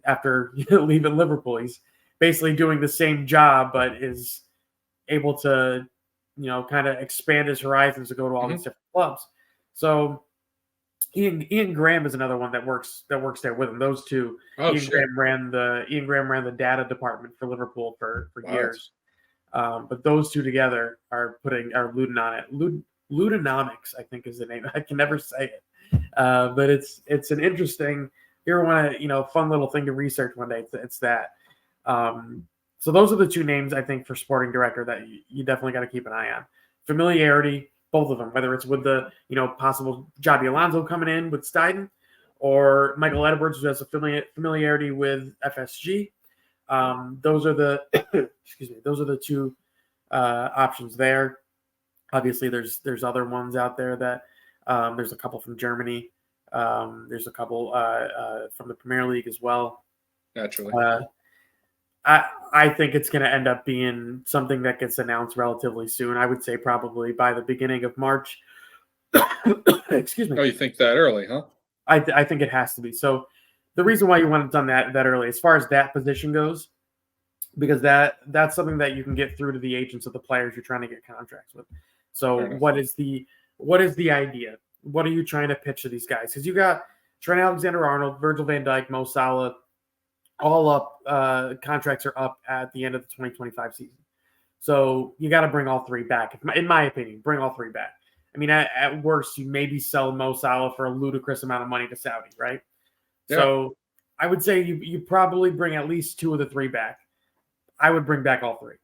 S2: after leaving Liverpool, he's basically doing the same job, but is able to kind of expand his horizons to go to all these different clubs. So Ian Graham is another one that works there with him. Those two. Graham ran the data department for Liverpool for years. But those two together are Luton on it. Lutonomics, I think, is the name. I can never say it. But it's an interesting. If you ever want fun little thing to research one day, it's that. So those are the two names I think for sporting director that you definitely got to keep an eye on. Familiarity. Both of them, whether it's with the possible Xabi Alonso coming in with Steidten, or Michael Edwards, who has a familiarity with FSG. Those are the those are the two options there. Obviously, there's other ones out there that there's a couple from Germany. There's a couple from the Premier League as well.
S1: Naturally.
S2: I think it's going to end up being something that gets announced relatively soon. I would say probably by the beginning of March. Excuse me.
S1: Oh, you think that early, huh?
S2: I think it has to be. So the reason why you want it done that early, as far as that position goes, because that's something that you can get through to the agents of the players you're trying to get contracts with. So what is the idea? What are you trying to pitch to these guys? Because you got Trent Alexander-Arnold, Virgil van Dijk, Mo Salah, all up. Contracts are up at the end of the 2025 season. So you got to bring all three back. In my opinion, bring all three back. I mean, at worst, you maybe sell Mo Salah for a ludicrous amount of money to Saudi, right? Yeah. So I would say you probably bring at least two of the three back. I would bring back all three.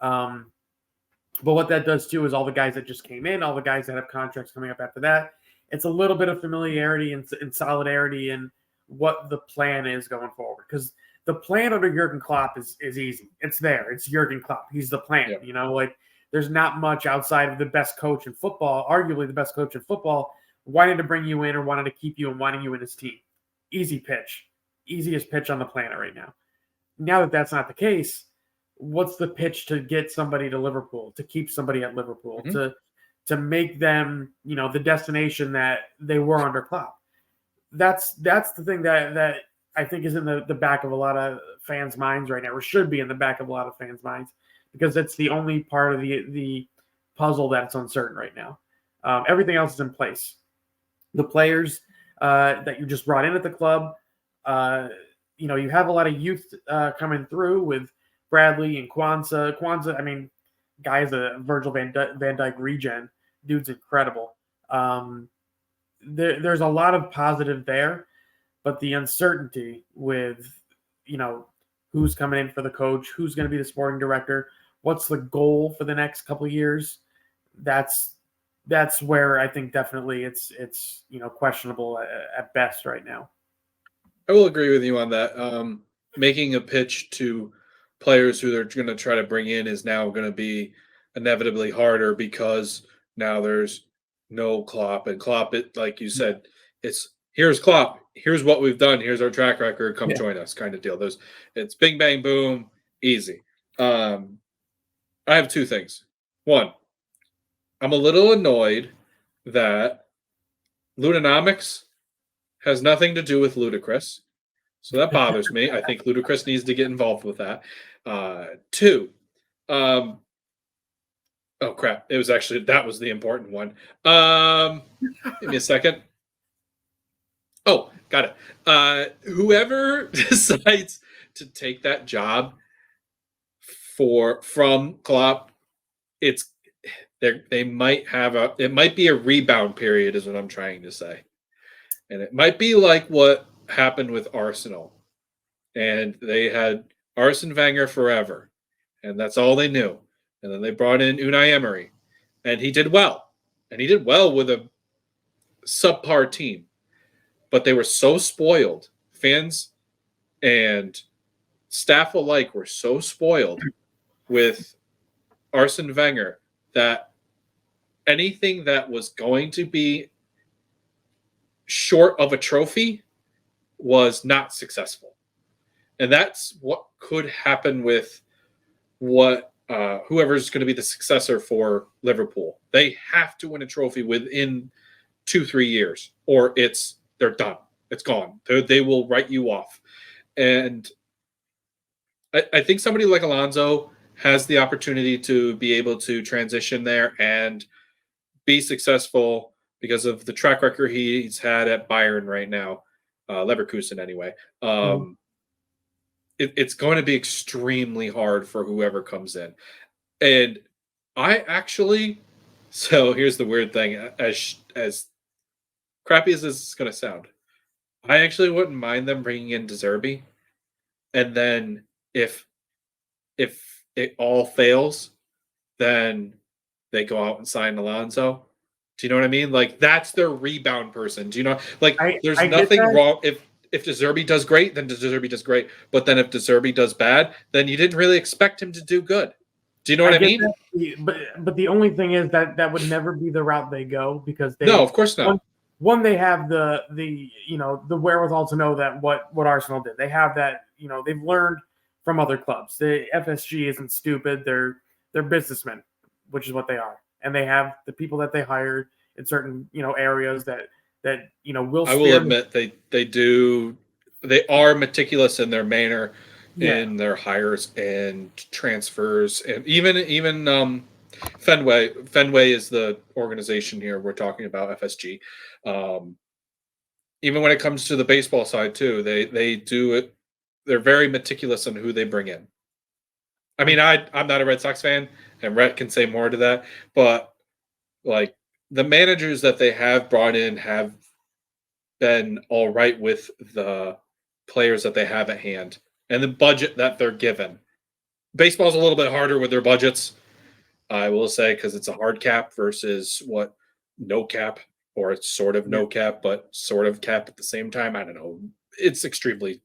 S2: But what that does too is all the guys that just came in, all the guys that have contracts coming up after that, it's a little bit of familiarity and solidarity in what the plan is going forward. Because the plan under Jurgen Klopp is easy. It's there. It's Jurgen Klopp. He's the plan. Yeah. There's not much outside of the best coach in football, arguably the best coach in football, wanting to bring you in or wanting to keep you and wanting you in his team. Easy pitch. Easiest pitch on the planet right now. Now that that's not the case, what's the pitch to get somebody to Liverpool, to keep somebody at Liverpool, to make them, the destination that they were under Klopp? That's the thing that I think is in the back of a lot of fans' minds right now, or should be in the back of a lot of fans' minds, because it's the only part of the puzzle that's uncertain right now. Everything else is in place. The players, that you just brought in at the club. You have a lot of youth coming through with Bradley and Kwanzaa. Kwanzaa, I mean, guy is a Virgil van Dijk regen. Dude's incredible. There's a lot of positive there, but the uncertainty with, who's coming in for the coach, who's going to be the sporting director, what's the goal for the next couple of years, that's where I think definitely it's questionable at best right now.
S1: I will agree with you on that. Making a pitch to players who they're going to try to bring in is now going to be inevitably harder because now there's no Klopp, and Klopp, like you said, it's here's Klopp, here's what we've done, here's our track record, come join us, kind of deal. It's bing bang boom, easy. I have two things. One, I'm a little annoyed that Lutonomics has nothing to do with Ludacris. So that bothers me. I think Ludacris needs to get involved with that. Two, oh crap. It was actually, that was the important one. Give me a second. Oh, got it. Whoever decides to take that job from Klopp, they might have it might be a rebound period is what I'm trying to say. And it might be like what happened with Arsenal. And they had Arsene Wenger forever. And that's all they knew. And then they brought in Unai Emery. And he did well. And he did well with a subpar team. But they were so spoiled. Fans and staff alike were so spoiled with Arsene Wenger that anything that was going to be short of a trophy was not successful. And that's what could happen with whoever's going to be the successor for Liverpool. They have to win a trophy within 2-3 years, or they're done. It's gone. They will write you off. And I think somebody like Alonso has the opportunity to be able to transition there and be successful because of the track record he's had at Bayern right now, Leverkusen anyway. It's going to be extremely hard for whoever comes in. And so here's the weird thing, as crappy as this is going to sound, I actually wouldn't mind them bringing in De Zerbi. And then if it all fails, then they go out and sign Alonso. Do you know what I mean? Like, that's their rebound person. Do you know? Like, there's nothing wrong. If De Zerbi does great, then De Zerbi does great. But then if De Zerbi does bad, then you didn't really expect him to do good. Do you know what I mean?
S2: But the only thing is that would never be the route they go because
S1: no, of course not.
S2: One, they have the wherewithal to know that what Arsenal did. They have that, they've learned from other clubs. The FSG isn't stupid. They're businessmen, which is what they are. And they have the people that they hired in certain, areas that will.
S1: I will admit they are meticulous in their manner, in their hires and transfers, and even Fenway. Fenway is the organization here we're talking about, FSG. Even when it comes to the baseball side too, they do it. They're very meticulous on who they bring in. I mean, I'm not a Red Sox fan, and Rhett can say more to that, but like the managers that they have brought in have been all right with the players that they have at hand and the budget that they're given. Baseball's a little bit harder with their budgets, I will say, because it's a hard cap versus no cap, or it's sort of no cap, but sort of cap at the same time. I don't know. It's extremely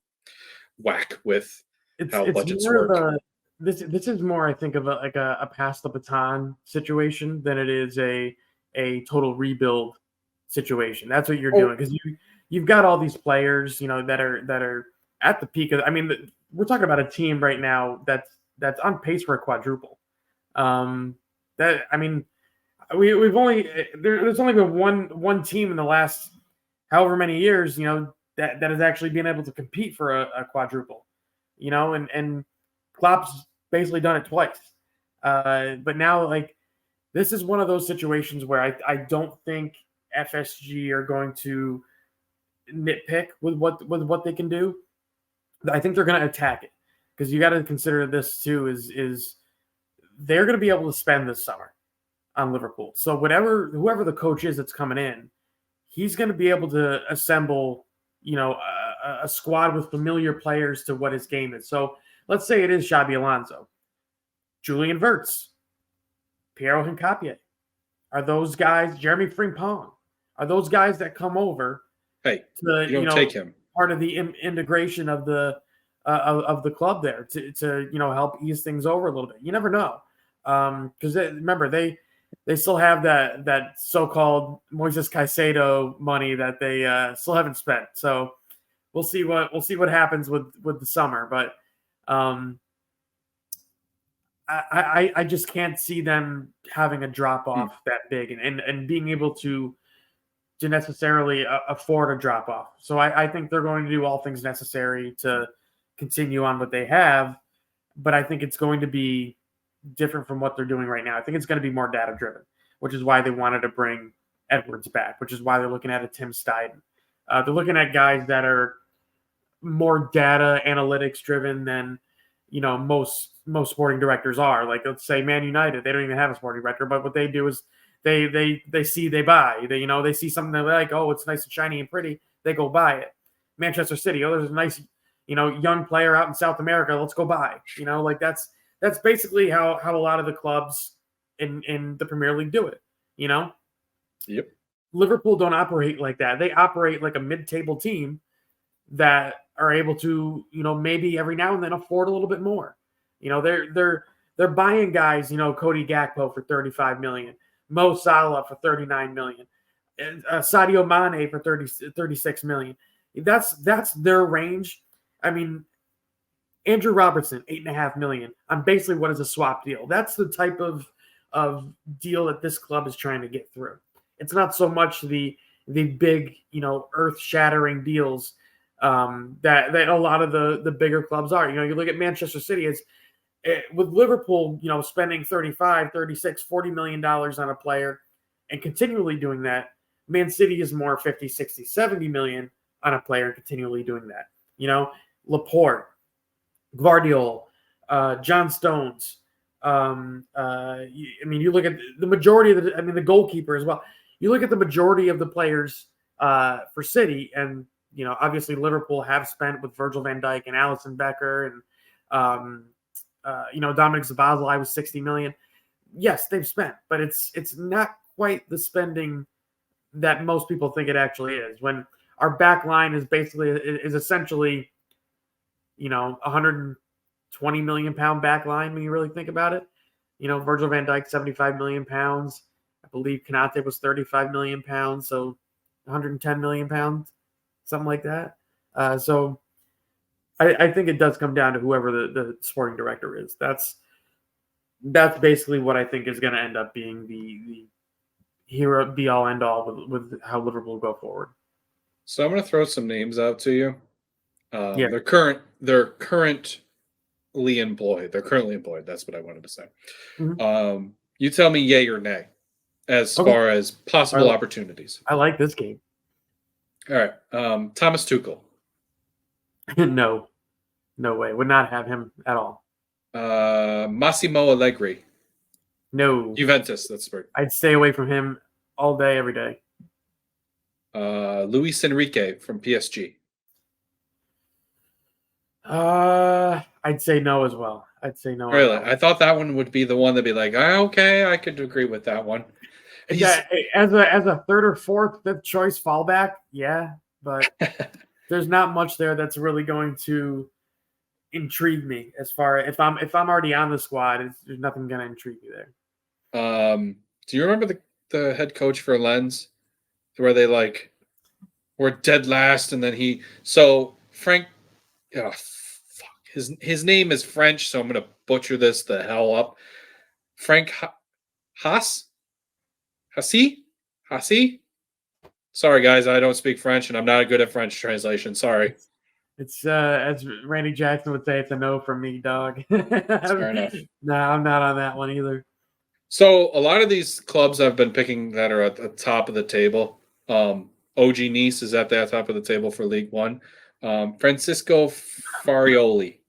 S1: whack with how budgets work.
S2: This is more, I think, of a pass the baton situation than it is a total rebuild situation. That's what you're doing, because you've got all these players, that are at the peak of. I mean, we're talking about a team right now that's on pace for a quadruple. There's only been one team in the last however many years, that has actually been able to compete for a quadruple, and Klopp's basically done it twice. But now, like, this is one of those situations where I don't think FSG are going to nitpick with what they can do. I think they're going to attack it, because you got to consider this too is they're going to be able to spend this summer on Liverpool. So whoever the coach is that's coming in, he's going to be able to assemble, a squad with familiar players to what his game is. So let's say it is Xabi Alonso, Julian Wirtz, Piero Hincapié. Are those guys, Jeremy Frimpong, are those guys that come over?
S1: Hey,
S2: to,
S1: you don't take him.
S2: Part of the integration of the club there to help ease things over a little bit. You never know, because remember they still have that so-called Moises Caicedo money that they still haven't spent. So we'll see what happens with the summer, but I just can't see them having a drop off that big and being able to necessarily afford a drop off. So I think they're going to do all things necessary to continue on what they have, but I think it's going to be different from what they're doing right now. I think it's going to be more data driven, which is why they wanted to bring Edwards back, which is why they're looking at a Tim Steiden. They're looking at guys that are more data analytics driven than most sporting directors are. Like, let's say Man United, they don't even have a sporting director, but what they do is they see, they buy. They see something they like, oh, it's nice and shiny and pretty, they go buy it. Manchester City, oh, there's a nice young player out in South America, let's go buy. Like that's basically how a lot of the clubs in the Premier League do it.
S1: Yep.
S2: Liverpool don't operate like that. They operate like a mid-table team that are able to, maybe every now and then afford a little bit more. They're buying guys, Cody Gakpo for 35 million, Mo Salah for 39 million, Sadio Mane for 36 million. That's their range. I mean, Andrew Robertson, 8.5 million on basically what is a swap deal. That's the type of deal that this club is trying to get through. It's not so much the big, earth-shattering deals that a lot of the bigger clubs are. You look at Manchester City, with Liverpool, spending 35, 36, 40 million dollars on a player and continually doing that. Man City is more 50, 60, 70 million on a player and continually doing that. Laporte, Gvardiol, John Stones. You look at the majority of the goalkeeper as well. You look at the majority of the players for City, and obviously Liverpool have spent with Virgil van Dijk and Alisson Becker and Dominic Szoboszlai was 60 million. Yes, they've spent, but it's not quite the spending that most people think it actually is. When our back line is essentially 120 million pound back line when you really think about it. Virgil van Dijk 75 million pounds. I believe Konate was 35 million pounds, so 110 million pounds, something like that. So I think it does come down to whoever the sporting director is. That's basically what I think is going to end up being the hero, be all end all with how Liverpool go forward.
S1: So I'm going to throw some names out to you.
S2: Yeah.
S1: They're currently employed. They're currently employed. That's what I wanted to say.
S2: Mm-hmm.
S1: You tell me yay or nay as far as possible opportunities.
S2: I like this game.
S1: All right. Thomas Tuchel.
S2: No way. Would not have him at all.
S1: Massimo Allegri.
S2: No.
S1: Juventus. That's right.
S2: I'd stay away from him all day, every day.
S1: Luis Enrique from PSG.
S2: I'd say no as well. I'd say no.
S1: Really? I thought that one would be the one that'd be like, okay, I could agree with that one.
S2: Yeah, as a third or fourth, fifth choice fallback, yeah, but there's not much there that's really going to intrigue me. As far if I'm already on the squad, there's nothing going to intrigue me there.
S1: Do you remember the head coach for Lens, where they were dead last, and then Frank. Oh, fuck. His name is French, so I'm going to butcher this the hell up. Frank Hassi? Sorry, guys, I don't speak French, and I'm not good at French translation. Sorry.
S2: It's as Randy Jackson would say, it's a no from me, dog.
S1: Fair enough.
S2: No, I'm not on that one either.
S1: So a lot of these clubs I've been picking that are at the top of the table, OG Nice is at the top of the table for League One. Francisco Farioli.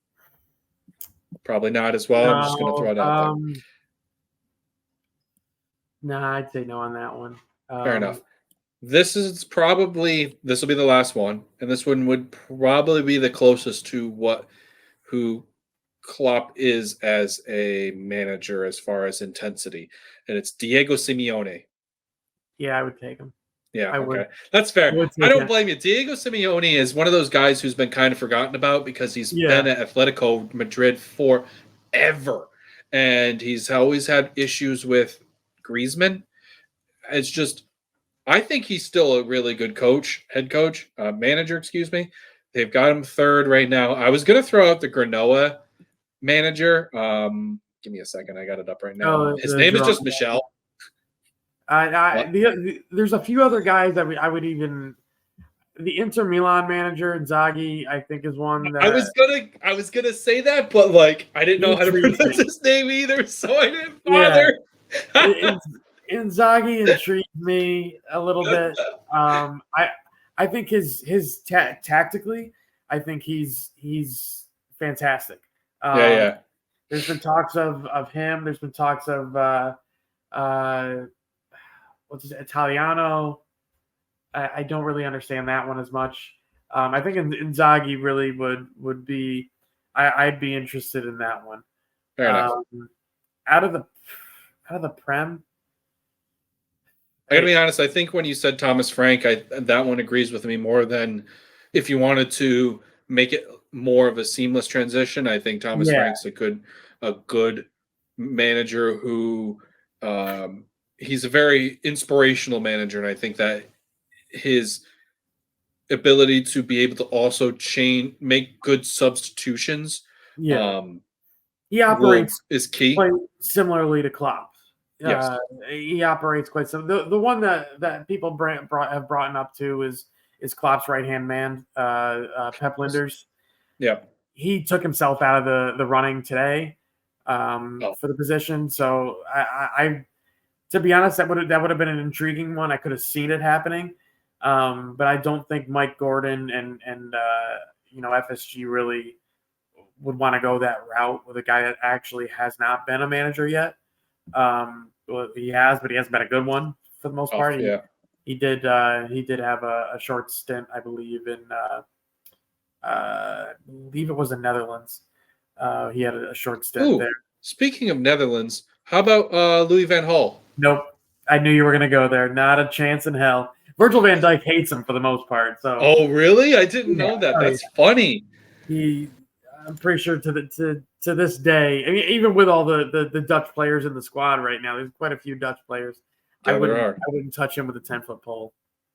S1: Probably not as well. I'm just going to throw it out there.
S2: Nah, I'd say no on that one.
S1: Fair enough. This will be the last one, and this one would probably be the closest to who Klopp is as a manager as far as intensity, and it's Diego Simeone.
S2: Yeah, I would take him.
S1: Yeah, okay. That's fair. I don't blame you. Diego Simeone is one of those guys who's been kind of forgotten about because he's been at Atletico Madrid forever, and he's always had issues with Griezmann. It's just, I think he's still a really good manager, excuse me. They've got him third right now. I was going to throw out the Granoa manager. Give me a second. I got it up right now. His name is just Michel.
S2: There's a few other guys that I would even. The Inter Milan manager Inzaghi, I think, is one that
S1: I was gonna say that, but like I didn't know how to pronounce his name either, so I didn't bother.
S2: Yeah. Inzaghi intrigued me a little bit. I think his tactically, I think he's fantastic. There's been talks of him. There's been talks of what's his Italiano. I don't really understand that one as much. I think Inzaghi really would be. I'd be interested in that one.
S1: Fair enough.
S2: Out of the Prem.
S1: I gotta be honest. I think when you said Thomas Frank, that one agrees with me more than if you wanted to make it more of a seamless transition. I think Thomas Frank's a good manager who he's a very inspirational manager, and I think that his ability to be able to also make good substitutions,
S2: he operates
S1: is key.
S2: Quite similarly to Klopp.
S1: Yes.
S2: He operates quite similar. The one that people have brought up to is Klopp's right hand man, Pep Linders.
S1: Yeah,
S2: he took himself out of the running today for the position. So I to be honest, that would have been an intriguing one. I could have seen it happening. But I don't think Mike Gordon and FSG really would want to go that route with a guy that actually has not been a manager yet. Well, he has, but he hasn't been a good one for the most part. He did have a short stint, I believe, in I believe it was the Netherlands. He had a short stint there.
S1: Speaking of Netherlands, how about Louis van Gaal?
S2: Nope. I knew you were going to go there. Not a chance in hell. Virgil van Dijk hates him for the most part. So.
S1: Oh, really? I didn't know that. That's funny.
S2: I'm pretty sure to this day. I mean, even with all the Dutch players in the squad right now, there's quite a few Dutch players.
S1: Yeah,
S2: I wouldn't touch him with a 10-foot pole.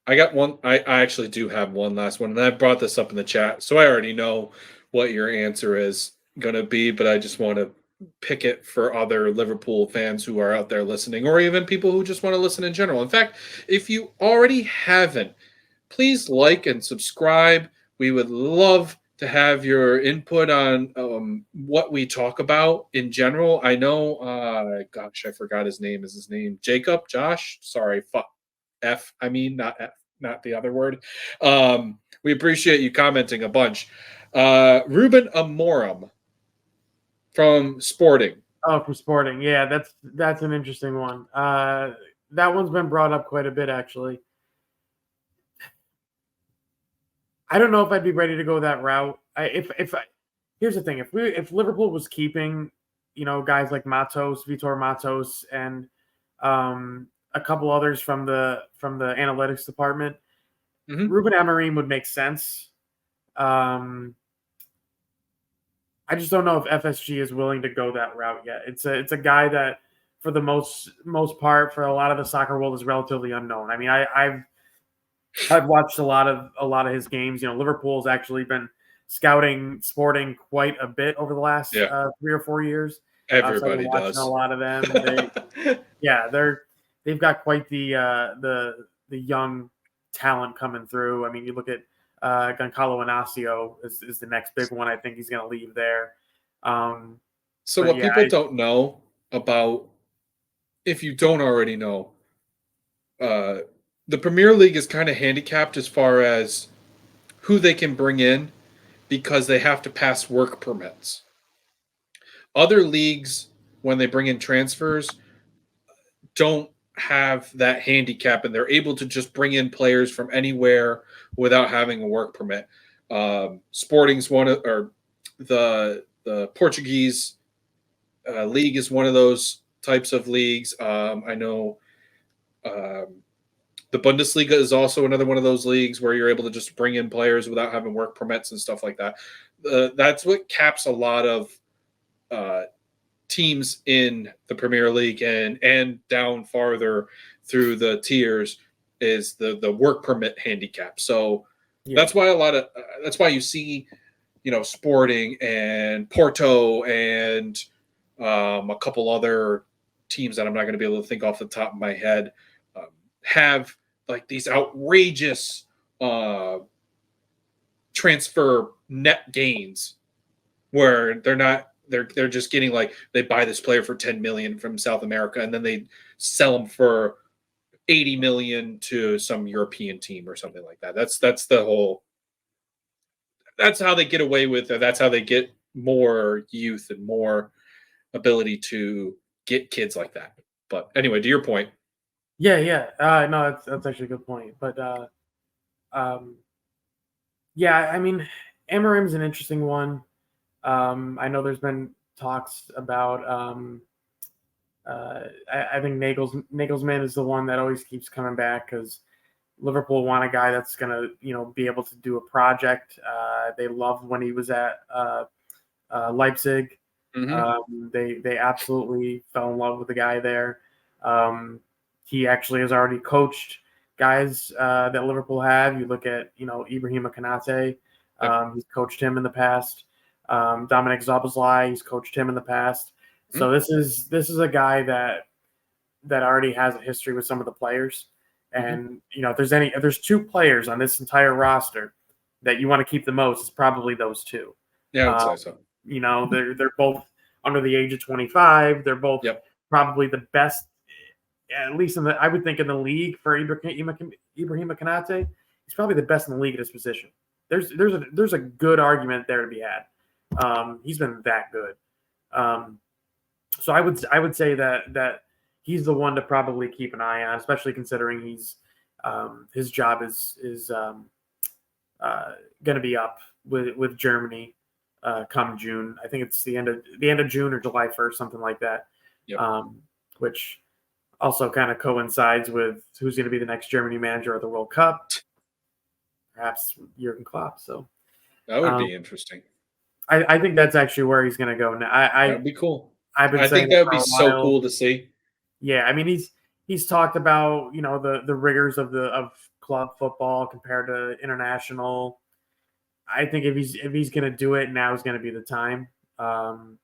S1: I got one. I actually do have one last one, and I brought this up in the chat, so I already know what your answer is going to be, but I just want to pick it for other Liverpool fans who are out there listening, or even people who just want to listen in general. In fact, if you already haven't, please like and subscribe. We would love to have your input on what we talk about in general. I know, gosh, I forgot his name. Is his name Jacob? Josh? Sorry, F. I mean, not F, not the other word. We appreciate you commenting a bunch. Ruben Amorim from Sporting.
S2: Oh, from Sporting. Yeah, that's an interesting one. That one's been brought up quite a bit, actually. I don't know if I'd be ready to go that route. Here's the thing: if Liverpool was keeping, guys like Vitor Matos, and a couple others from the analytics department, Ruben Amorim would make sense. I just don't know if FSG is willing to go that route yet. It's a guy that, for the most part, for a lot of the soccer world, is relatively unknown. I mean, I've watched a lot of his games. Liverpool's actually been scouting Sporting quite a bit over the last 3 or 4 years.
S1: Everybody does.
S2: A lot of them. They've got quite the young talent coming through. I mean, you look at Goncalo Inacio is the next big one. I think he's going to leave there.
S1: So what people don't know about, if you don't already know, the Premier League is kind of handicapped as far as who they can bring in because they have to pass work permits. Other leagues, when they bring in transfers, don't have that handicap, and they're able to just bring in players from anywhere without having a work permit. Sporting's one of, or the Portuguese league is one of those types of leagues. I know the Bundesliga is also another one of those leagues where you're able to just bring in players without having work permits and stuff like that. That's what caps a lot of teams in the Premier League and down farther through the tiers is the work permit handicap. So that's why that's why you see, Sporting and Porto and a couple other teams that I'm not going to be able to think off the top of my head have like these outrageous transfer net gains where they're just getting like they buy this player for 10 million from South America and then they sell him for 80 million to some European team or something like that. That's how they get away with it. That's how they get more youth and more ability to get kids like that. But anyway, to your point.
S2: Yeah. No, that's actually a good point. But yeah, I mean, Amarim's an interesting one. I know there's been talks about. I think Nagelsmann is the one that always keeps coming back because Liverpool want a guy that's gonna, be able to do a project. They loved when he was at Leipzig.
S1: Mm-hmm.
S2: They absolutely fell in love with the guy there. He actually has already coached guys that Liverpool have. You look at, Ibrahim Konate. He's coached him in the past. Dominic Szoboszlai, he's coached him in the past. So this is a guy that already has a history with some of the players. And if there's two players on this entire roster that you want to keep the most, it's probably those two.
S1: Yeah, I would say so.
S2: They're both under the age of 25. They're both probably the best, at least I would think in the league for Ibrahim Konate. He's probably the best in the league at his position. There's a good argument there to be had. He's been that good. So I would say that he's the one to probably keep an eye on, especially considering his job is going to be up with Germany come June. I think it's the end of June or July 1st, something like that. Which also kind of coincides with who's going to be the next Germany manager of the World Cup. Perhaps Jurgen Klopp. So
S1: that would be interesting.
S2: I think that's actually where he's going to go now.
S1: That'd be cool.
S2: I think
S1: that would be so cool to see.
S2: Yeah, I mean he's talked about the rigors of club football compared to international. I think if he's going to do it, now is going to be the time.
S1: Bro,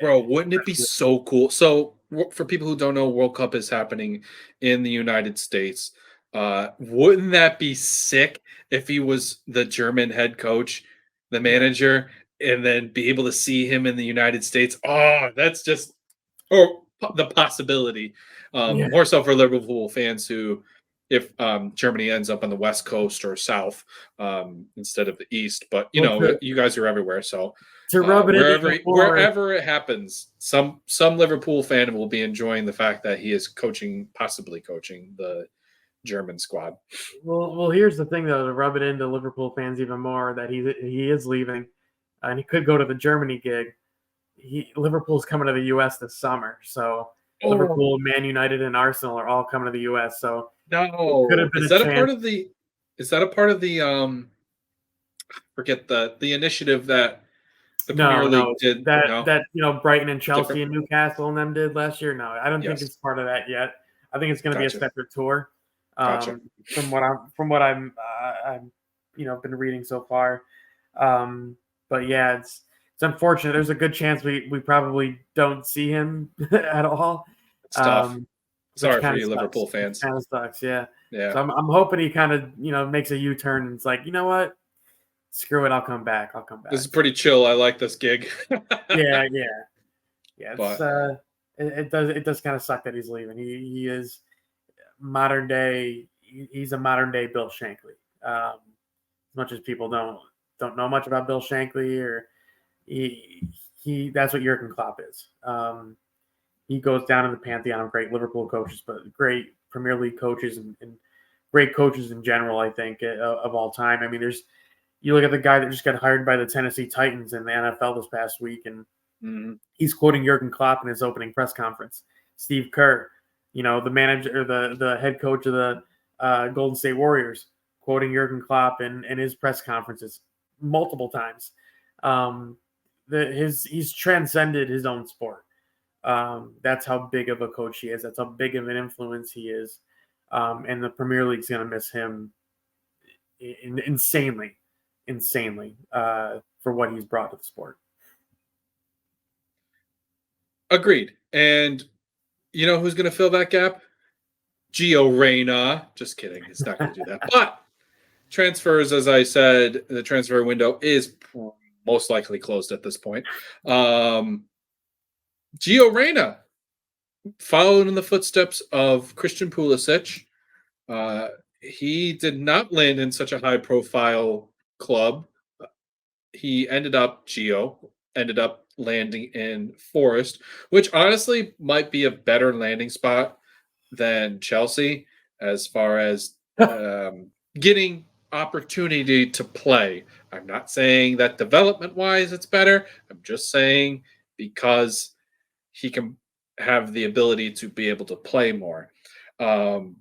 S1: wouldn't it be so cool? So for people who don't know, World Cup is happening in the United States. Wouldn't that be sick if he was the German head coach, the manager, and then be able to see him in the United States? Oh, that's just the possibility. More so for Liverpool fans who, if Germany ends up on the West Coast or South instead of the East, but you guys are everywhere, so
S2: to rub it
S1: wherever it happens, some Liverpool fan will be enjoying the fact that he is possibly coaching the German squad.
S2: Well, here's the thing though, to rub it into Liverpool fans even more, that he is leaving, and he could go to the Germany gig. Liverpool's coming to the U.S. this summer, so Liverpool, Man United, and Arsenal are all coming to the U.S. So
S1: no, is that a part of the? Is that a part of the? Forget the initiative that the Premier League did.
S2: That Brighton and Chelsea and Newcastle and them did last year. No, I don't think it's part of that yet. I think it's going to be a separate tour. From what I'm been reading so far. But yeah, it's unfortunate. There's a good chance we probably don't see him at all.
S1: It's tough. Sorry for you, Liverpool fans.
S2: Kind of sucks, yeah. So I'm hoping he kind of makes a U-turn and it's like, you know what? Screw it, I'll come back.
S1: This is pretty chill. I like this gig.
S2: Yeah. It's, it does kind of suck that he's leaving. He is modern day. He's a modern day Bill Shankly. As much as people don't know much about Bill Shankly, or he that's what Jurgen Klopp is. He goes down in the pantheon of great Liverpool coaches, but great Premier League coaches and great coaches in general. I think of all time. I mean, you look at the guy that just got hired by the Tennessee Titans in the NFL this past week, and he's quoting Jurgen Klopp in his opening press conference. Steve Kerr, the manager or the head coach of the Golden State Warriors, quoting Jurgen Klopp in his press conferences multiple times. He's transcended his own sport. That's how big of a coach he is. That's how big of an influence he is. And the Premier League's going to miss him insanely for what he's brought to the sport.
S1: Agreed. And you know who's going to fill that gap? Reyna. Just kidding. It's not going to do that. But transfers, as I said, the transfer window is most likely closed at this point. Reyna followed in the footsteps of Christian Pulisic. He did not land in such a high-profile club. He ended up landing in Forest, which honestly might be a better landing spot than Chelsea as far as getting opportunity to play. I'm not saying that development-wise it's better. I'm just saying because he can have the ability to be able to play more. I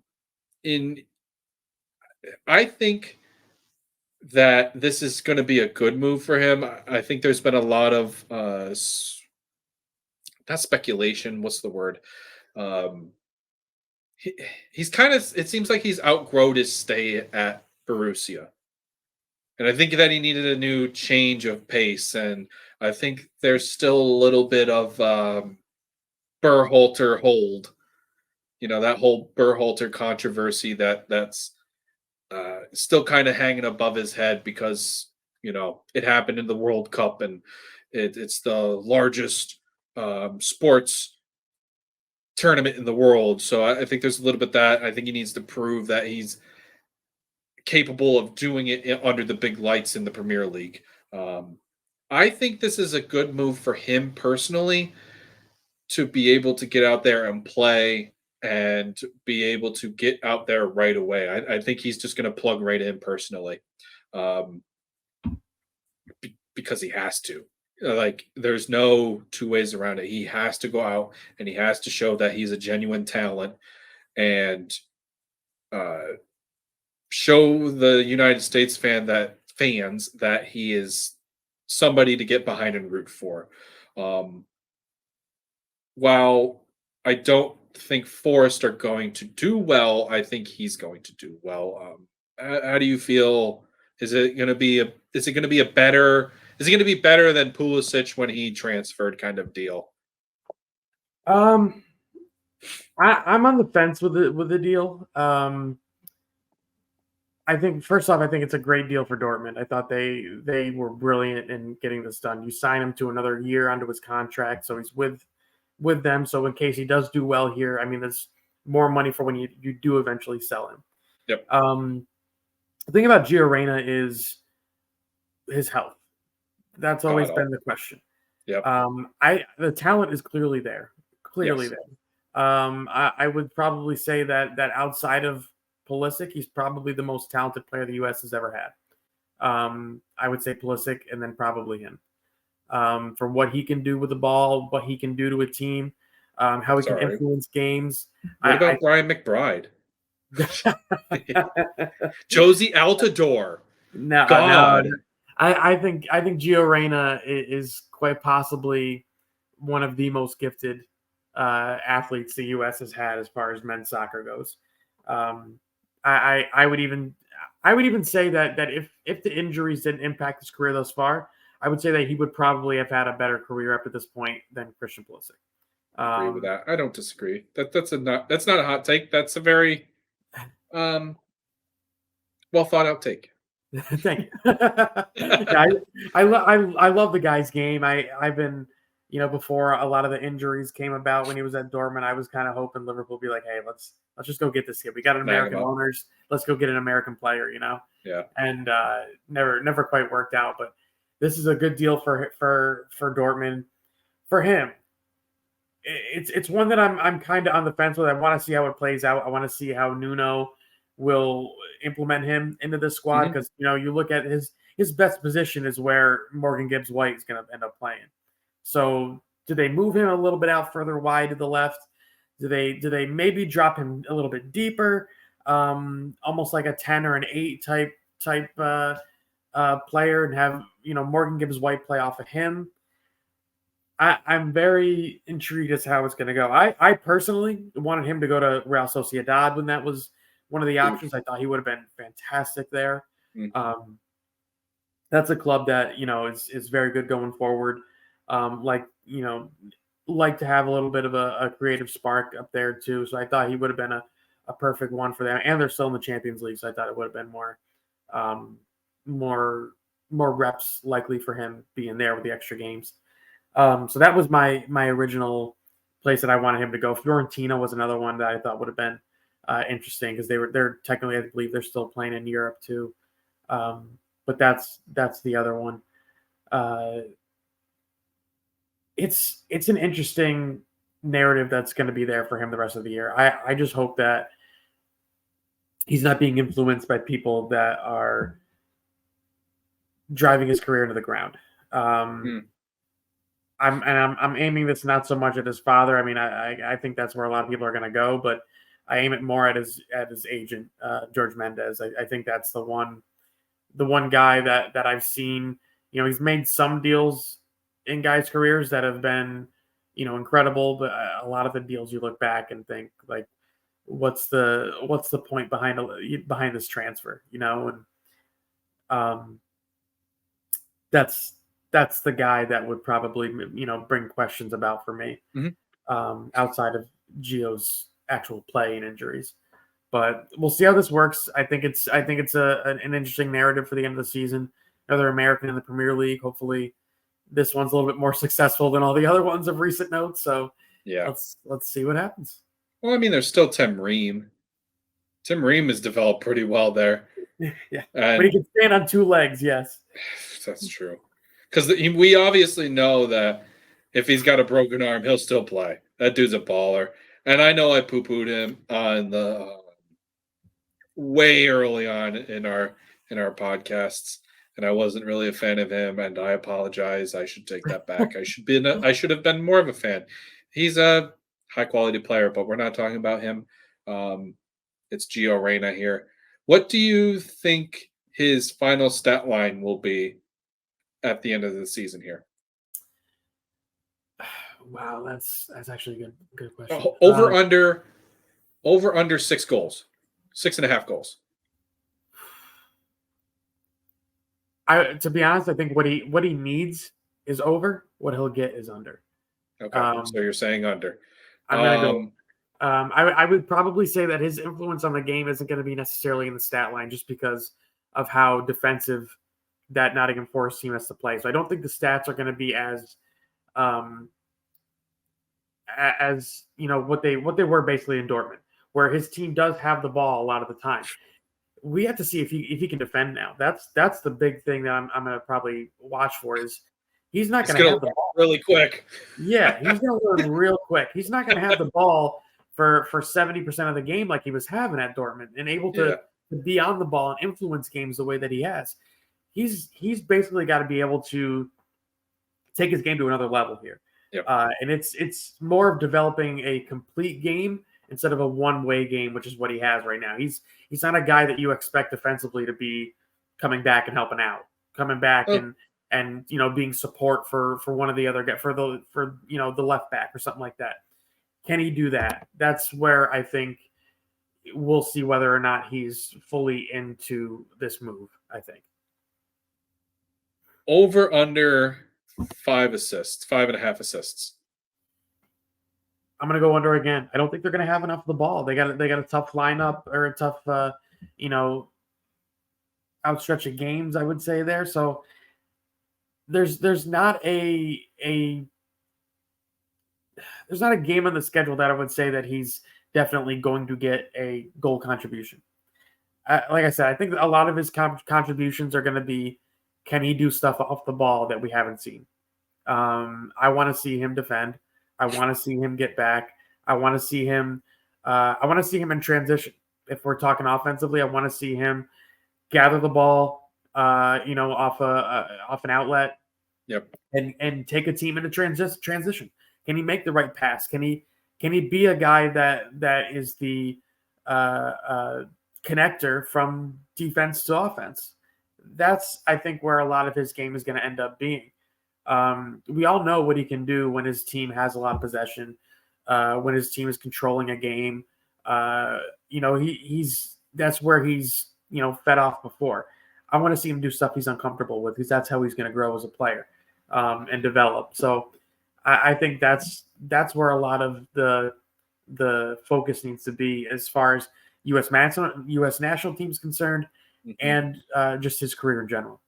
S1: think that this is going to be a good move for him. I think there's been a lot of not speculation. What's the word? He's kind of. It seems like he's outgrown his stay at Borussia, and I think that he needed a new change of pace. And I think there's still a little bit of Berhalter hold. That whole Berhalter controversy that's still kind of hanging above his head because, it happened in the World Cup and it's the largest sports tournament in the world. So I think there's a little bit that I think he needs to prove that he's capable of doing it under the big lights in the Premier League. I think this is a good move for him personally to be able to get out there and play and be able to get out there right away. I think he's just going to plug right in personally because he has to. There's no two ways around it. He has to go out and he has to show that he's a genuine talent and show the United States fans that he is somebody to get behind and root for. While I don't think Forest are going to do well, I think he's going to do well. How do you feel? Is it going to be better than Pulisic when he transferred kind of deal?
S2: I'm on the fence with the deal. I think first off, I think it's a great deal for Dortmund. I thought they were brilliant in getting this done. You sign him to another year onto his contract, so he's with them. So in case he does do well here, I mean, there's more money for when you do eventually sell him.
S1: Yep.
S2: The thing about Gio Reyna is his health. That's always been the question.
S1: Yep.
S2: The talent is clearly there. Clearly there. I would probably say that outside of Pulisic, he's probably the most talented player the U.S. has ever had. I would say Pulisic and then probably him. For what he can do with the ball, what he can do to a team, how he can influence games.
S1: What about Brian McBride? Josie Altidore.
S2: No, God. I think Gio Reyna is quite possibly one of the most gifted athletes the U.S. has had as far as men's soccer goes. I would even say that if the injuries didn't impact his career thus far, I would say that he would probably have had a better career up to this point than Christian Pulisic.
S1: I agree with that. I don't disagree. That's not a hot take. That's a very well thought out take.
S2: Thank you. I love the guy's game. I've been before a lot of the injuries came about when he was at Dortmund, I was kind of hoping Liverpool would be like, hey, let's just go get this kid. We got an American owners. Let's go get an American player,
S1: Yeah.
S2: And never quite worked out. But this is a good deal for Dortmund. For him, it's one that I'm kind of on the fence with. I want to see how it plays out. I want to see how Nuno will implement him into the squad because you look at his best position is where Morgan Gibbs White is going to end up playing. So do they move him a little bit out further wide to the left? Do they maybe drop him a little bit deeper, almost like a 10 or an 8 type player, and have Morgan Gibbs White play off of him? I'm very intrigued as to how it's going to go. I personally wanted him to go to Real Sociedad when that was one of the options. I thought he would have been fantastic there.
S1: Mm-hmm.
S2: That's a club that is very good going forward. Like to have a little bit of a creative spark up there too. So I thought he would have been a perfect one for them. And they're still in the Champions League, so I thought it would have been more reps likely for him being there with the extra games. So that was my original place that I wanted him to go. Fiorentina was another one that I thought would have been interesting because they're technically, I believe they're still playing in Europe too. But that's the other one. It's an interesting narrative that's going to be there for him the rest of the year. I just hope that he's not being influenced by people that are driving his career into the ground. I'm aiming this not so much at his father. I mean, I think that's where a lot of people are going to go, but I aim it more at his agent, George Mendes. I think that's the one guy that I've seen. He's made some deals in guys' careers that have been, incredible, but a lot of the deals you look back and think like, what's the point behind this transfer? And that's the guy that would probably, bring questions about for me, outside of Gio's actual play and injuries. But we'll see how this works. I think it's an interesting narrative for the end of the season. Another American in the Premier League. Hopefully, this one's a little bit more successful than all the other ones of recent notes. So
S1: yeah,
S2: let's see what happens.
S1: Well, I mean, there's still Tim Ream. Tim Ream has developed pretty well there.
S2: Yeah, but he can stand on 2 legs. Yes,
S1: that's true. Because we obviously know that if he's got a broken arm, he'll still play. That dude's a baller. And I know I poo-pooed him on the way early on in our podcasts, and I wasn't really a fan of him, and I apologize. I should take that back. I should have been more of a fan. He's a high-quality player, but we're not talking about him. It's Gio Reyna here. What do you think his final stat line will be at the end of the season here?
S2: Wow, that's actually a good question.
S1: Over under 6 goals, 6.5 goals.
S2: To be honest, I think what he needs is over. What he'll get is under.
S1: Okay, so you're saying under.
S2: I'm gonna go. I would probably say that his influence on the game isn't going to be necessarily in the stat line, just because of how defensive that Nottingham Forest team has to play. So I don't think the stats are going to be as what they were basically in Dortmund, where his team does have the ball a lot of the time. We have to see if he can defend now. That's the big thing that I'm going to probably watch for. Is he's not going to have the ball
S1: really quick.
S2: Yeah, he's going to learn real quick. He's not going to have the ball for 70% of the game like he was having at Dortmund, and able to be on the ball and influence games the way that he has. He's basically got to be able to take his game to another level here.
S1: Yep.
S2: And it's more of developing a complete game instead of a one-way game, which is what he has right now. He's not a guy that you expect defensively to be coming back and helping out, coming back and being support for one of the other guys, for the left back or something like that. Can he do that? That's where I think we'll see whether or not he's fully into this move, I think.
S1: Over under 5 assists, 5.5 assists.
S2: I'm going to go under again. I don't think they're going to have enough of the ball. They got a tough lineup, or a tough, outstretch of games, I would say there. So there's not a there's not a game on the schedule that I would say that he's definitely going to get a goal contribution. Like I said, I think a lot of his contributions are going to be, can he do stuff off the ball that we haven't seen? I want to see him defend. I want to see him get back. I want to see him. I want to see him in transition. If we're talking offensively, I want to see him gather the ball, off an outlet.
S1: Yep.
S2: And take a team into transition. Can he make the right pass? Can he be a guy that is the connector from defense to offense? That's, I think, where a lot of his game is going to end up being. We all know what he can do when his team has a lot of possession, when his team is controlling a game. That's where he's fed off before. I want to see him do stuff he's uncomfortable with, because that's how he's going to grow as a player and develop. So I think that's where a lot of the focus needs to be as far as U.S. national team is concerned, and just his career in general.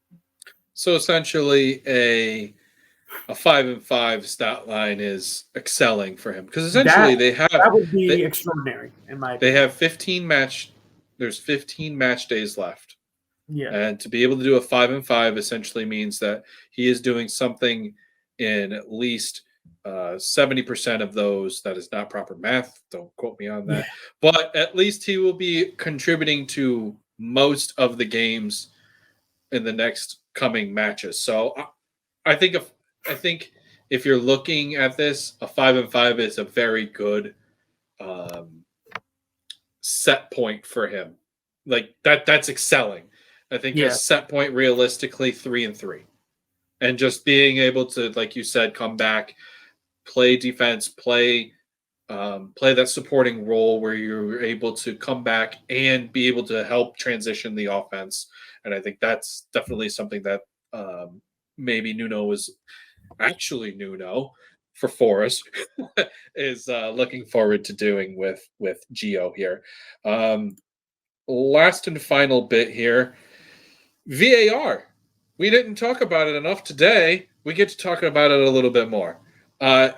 S1: So essentially, a 5-5 stat line is excelling for him, because essentially
S2: that would be extraordinary in my opinion.
S1: They have 15 match. There's 15 match days left.
S2: Yeah,
S1: and to be able to do a 5-5 essentially means that he is doing something in at least 70% of those. That is not proper math. Don't quote me on that. But at least he will be contributing to most of the games in the next coming matches. So I think if you're looking at this, a 5-5 is a very good set point for him. Like that's excelling. I think his set point realistically 3-3. And just being able to, like you said, come back, play defense, play that supporting role where you're able to come back and be able to help transition the offense. And I think that's definitely something that maybe Nuno for Forrest is looking forward to doing with Gio here. Last and final bit here, VAR. We didn't talk about it enough today. We get to talk about it a little bit more.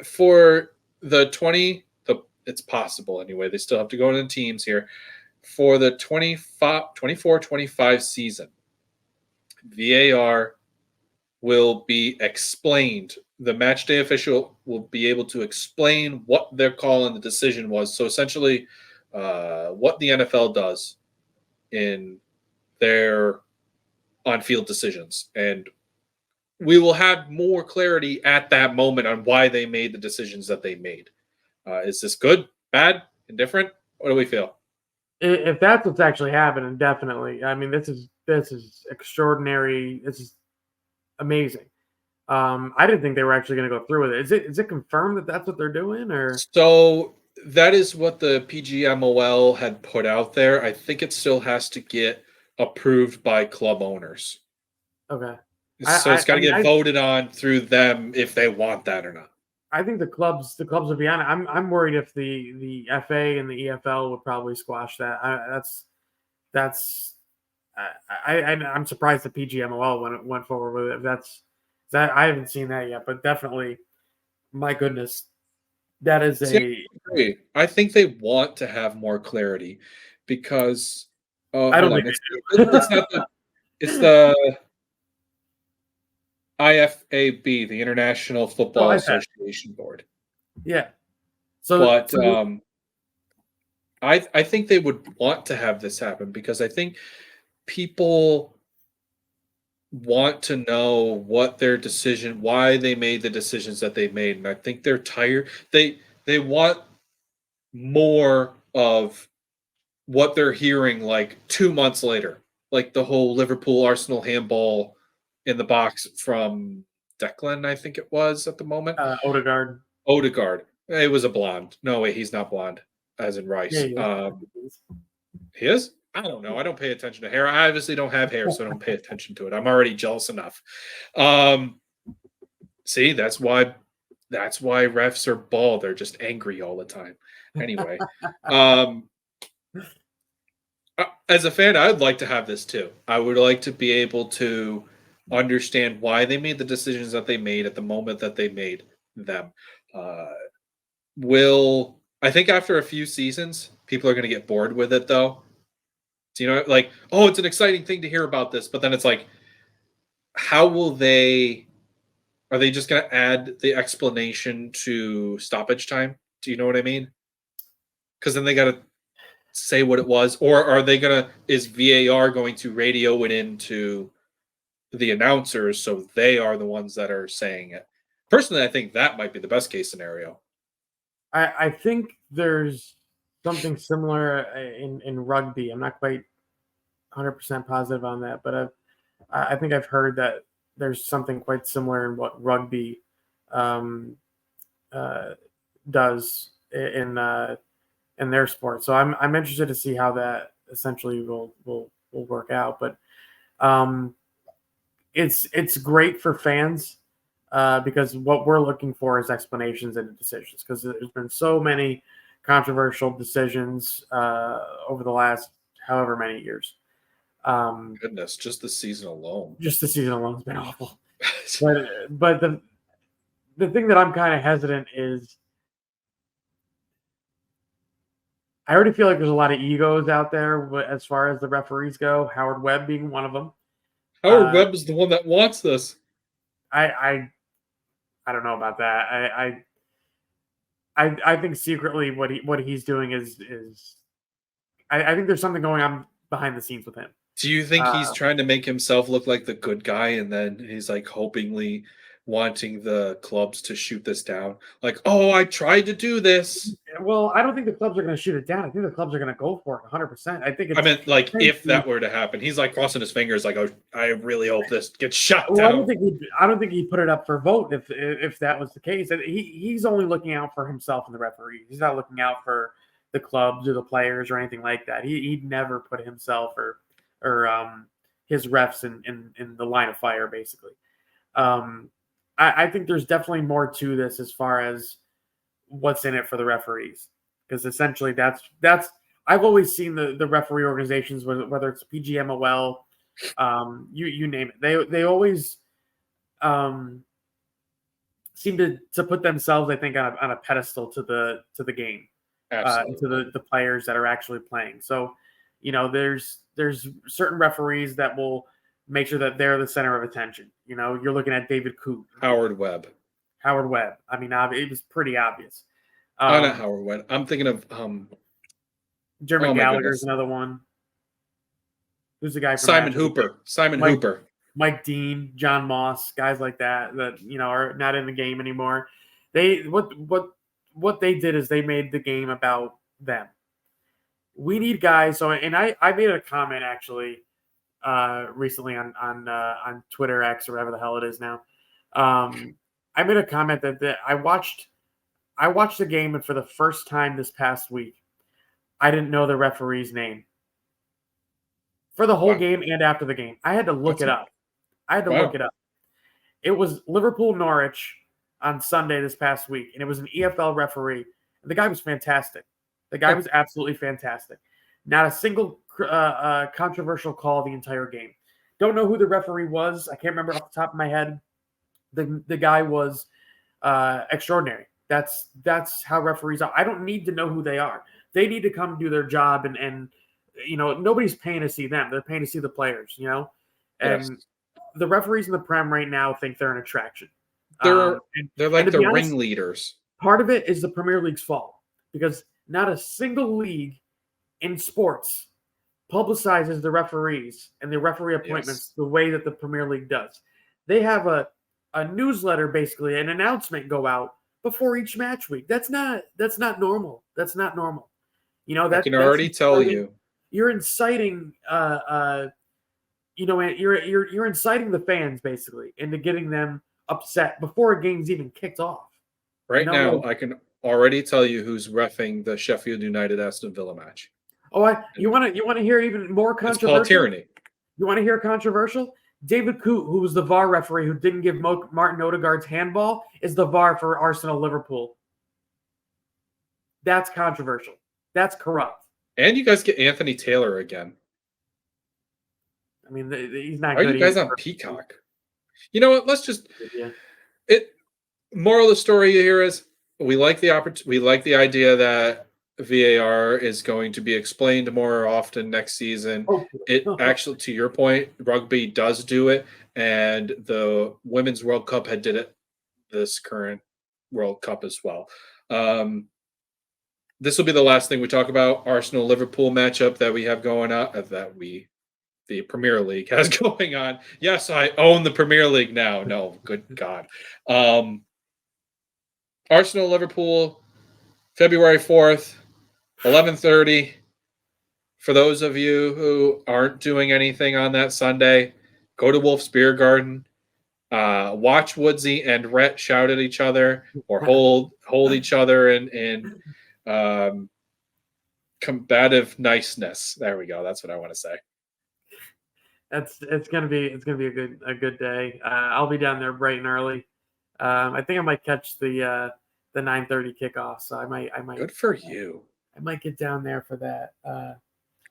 S1: For the it's possible anyway. They still have to go into teams here. For the 24-25 season, VAR will be explained. The matchday official will be able to explain what their call and the decision was. So essentially, what the NFL does in their on-field decisions. And we will have more clarity at that moment on why they made the decisions that they made. Is this good, bad, indifferent? What do we feel?
S2: If that's what's actually happening, definitely. I mean, this is extraordinary. This is amazing. I didn't think they were actually going to go through with it. Is it confirmed that that's what they're doing, or?
S1: So that is what the PGMOL had put out there. I think it still has to get approved by club owners.
S2: Okay.
S1: So it's got to get voted on through them if they want that or not.
S2: I think the clubs will be on it. I'm worried if the FA and the EFL would probably squash that. I'm surprised the PGMOL went forward with it. I haven't seen that yet, but definitely, my goodness, that is
S1: I think they want to have more clarity because
S2: I don't think
S1: it's not it's the IFAB, the International Football Association Board.
S2: Yeah.
S1: But I think they would want to have this happen because I think people want to know what their decision, why they made the decisions that they made. And I think they're tired. They want more of what they're hearing like 2 months later, like the whole Liverpool Arsenal handball in the box from Declan, I think it was at the moment.
S2: Odegaard.
S1: It was a blonde. No, wait, he's not blonde, as in Rice.
S2: Yeah.
S1: He is? I don't know. I don't pay attention to hair. I obviously don't have hair, so I don't pay attention to it. I'm already jealous enough. See, that's why refs are bald. They're just angry all the time. Anyway, as a fan, I'd like to have this too. I would like to be able to understand why they made the decisions that they made at the moment that they made them. I think after a few seasons, people are going to get bored with it, though. Do you know, like, oh, it's an exciting thing to hear about this, but then it's like, how will they? Are they just going to add the explanation to stoppage time? Do you know what I mean? Because then they got to say what it was, or are they gonna? Is VAR going to radio it into the announcers so they are the ones that are saying it? Personally, I think that might be the best case scenario.
S2: I think there's something similar in rugby. I'm not quite 100% positive on that, but I think I've heard that there's something quite similar in what rugby um, does in their sport. So I'm interested to see how that essentially will work out. But it's great for fans because what we're looking for is explanations and decisions, because there's been so many controversial decisions over the last however many years.
S1: Goodness, just the season alone.
S2: Just the season alone has been awful. But the thing that I'm kind of hesitant is I already feel like there's a lot of egos out there as far as the referees go. Howard Webb being one of them.
S1: Howard Webb is the one that wants this.
S2: I don't know about that. I think secretly what he's doing is I think there's something going on behind the scenes with him.
S1: Do you think he's trying to make himself look like the good guy, and then he's like hopingly wanting the clubs to shoot this down? Like, oh, I tried to do this.
S2: Well, I don't think the clubs are going to shoot it down. I think the clubs are going to go for it 100%. I think.
S1: I meant, like, if that were to happen, he's like crossing his fingers, like, oh, I really hope this gets shut down.
S2: I don't think he'd put it up for vote if that was the case. He's only looking out for himself and the referees. He's not looking out for the clubs or the players or anything like that. He'd never put himself or his refs in the line of fire, basically. I think there's definitely more to this as far as what's in it for the referees, because essentially that's I've always seen the referee organizations, whether it's PGMOL, you name it, they always seem to put themselves, I think, on a pedestal to the game, to the players that are actually playing. So, there's certain referees that will make sure that they're the center of attention. You're looking at David Coop.
S1: Howard Webb.
S2: I mean, it was pretty obvious.
S1: Not Howard Webb. I'm thinking of
S2: Jeremy Gallagher's another one. Who's the guy from
S1: Simon Hooper? Hooper.
S2: Mike Dean, John Moss, guys like that are not in the game anymore. What they did is they made the game about them. We need guys. So, and I made a comment actually recently on Twitter X or whatever the hell it is now. I made a comment that I watched the game, and for the first time this past week, I didn't know the referee's name for the whole game and after the game. I had to look it up. It was Liverpool Norwich on Sunday this past week, and it was an EFL referee. The guy was fantastic. The guy was absolutely fantastic. Not a single controversial call the entire game. Don't know who the referee was. I can't remember off the top of my head. The guy was extraordinary. That's how referees are. I don't need to know who they are. They need to come do their job, and nobody's paying to see them. They're paying to see the players. And
S1: yes.
S2: The referees in the Prem right now think they're an attraction.
S1: They're like the ringleaders.
S2: Part of it is the Premier League's fault, because not a single league in sports publicizes the referees and the referee appointments the way that the Premier League does. They have a newsletter, basically, an announcement go out before each match week. That's not normal. That's not normal.
S1: I can already tell you.
S2: You're inciting you're inciting the fans basically into getting them upset before a game's even kicked off.
S1: Right now, I can already tell you who's reffing the Sheffield United Aston Villa match.
S2: Oh, you want to hear even more controversial?
S1: It's Paul Tierney.
S2: You want to hear controversial? David Coote, who was the VAR referee who didn't give Martin Odegaard's handball, is the VAR for Arsenal Liverpool. That's controversial. That's corrupt.
S1: And you guys get Anthony Taylor again.
S2: I mean, he's not.
S1: Are
S2: good
S1: you guys on Peacock? You know what? Let's just. Yeah. Moral of the story here is we like the idea that VAR is going to be explained more often next season. It actually, to your point, rugby does do it, and the Women's World Cup had did it this current World Cup as well. This will be the last thing we talk about. Arsenal Liverpool matchup that we have going on, the Premier League has going on. Yes, I own the Premier League now. No, good God. Arsenal Liverpool, February 4th, 11:30. For those of you who aren't doing anything on that Sunday, go to Wolf's Beer Garden. Watch Woodsy and Rhett shout at each other or hold each other in combative niceness. There we go. That's what I want to say.
S2: It's gonna be a good day. I'll be down there bright and early. I think I might catch the 9:30 kickoff, so I might.
S1: Good for you.
S2: I might get down there for that.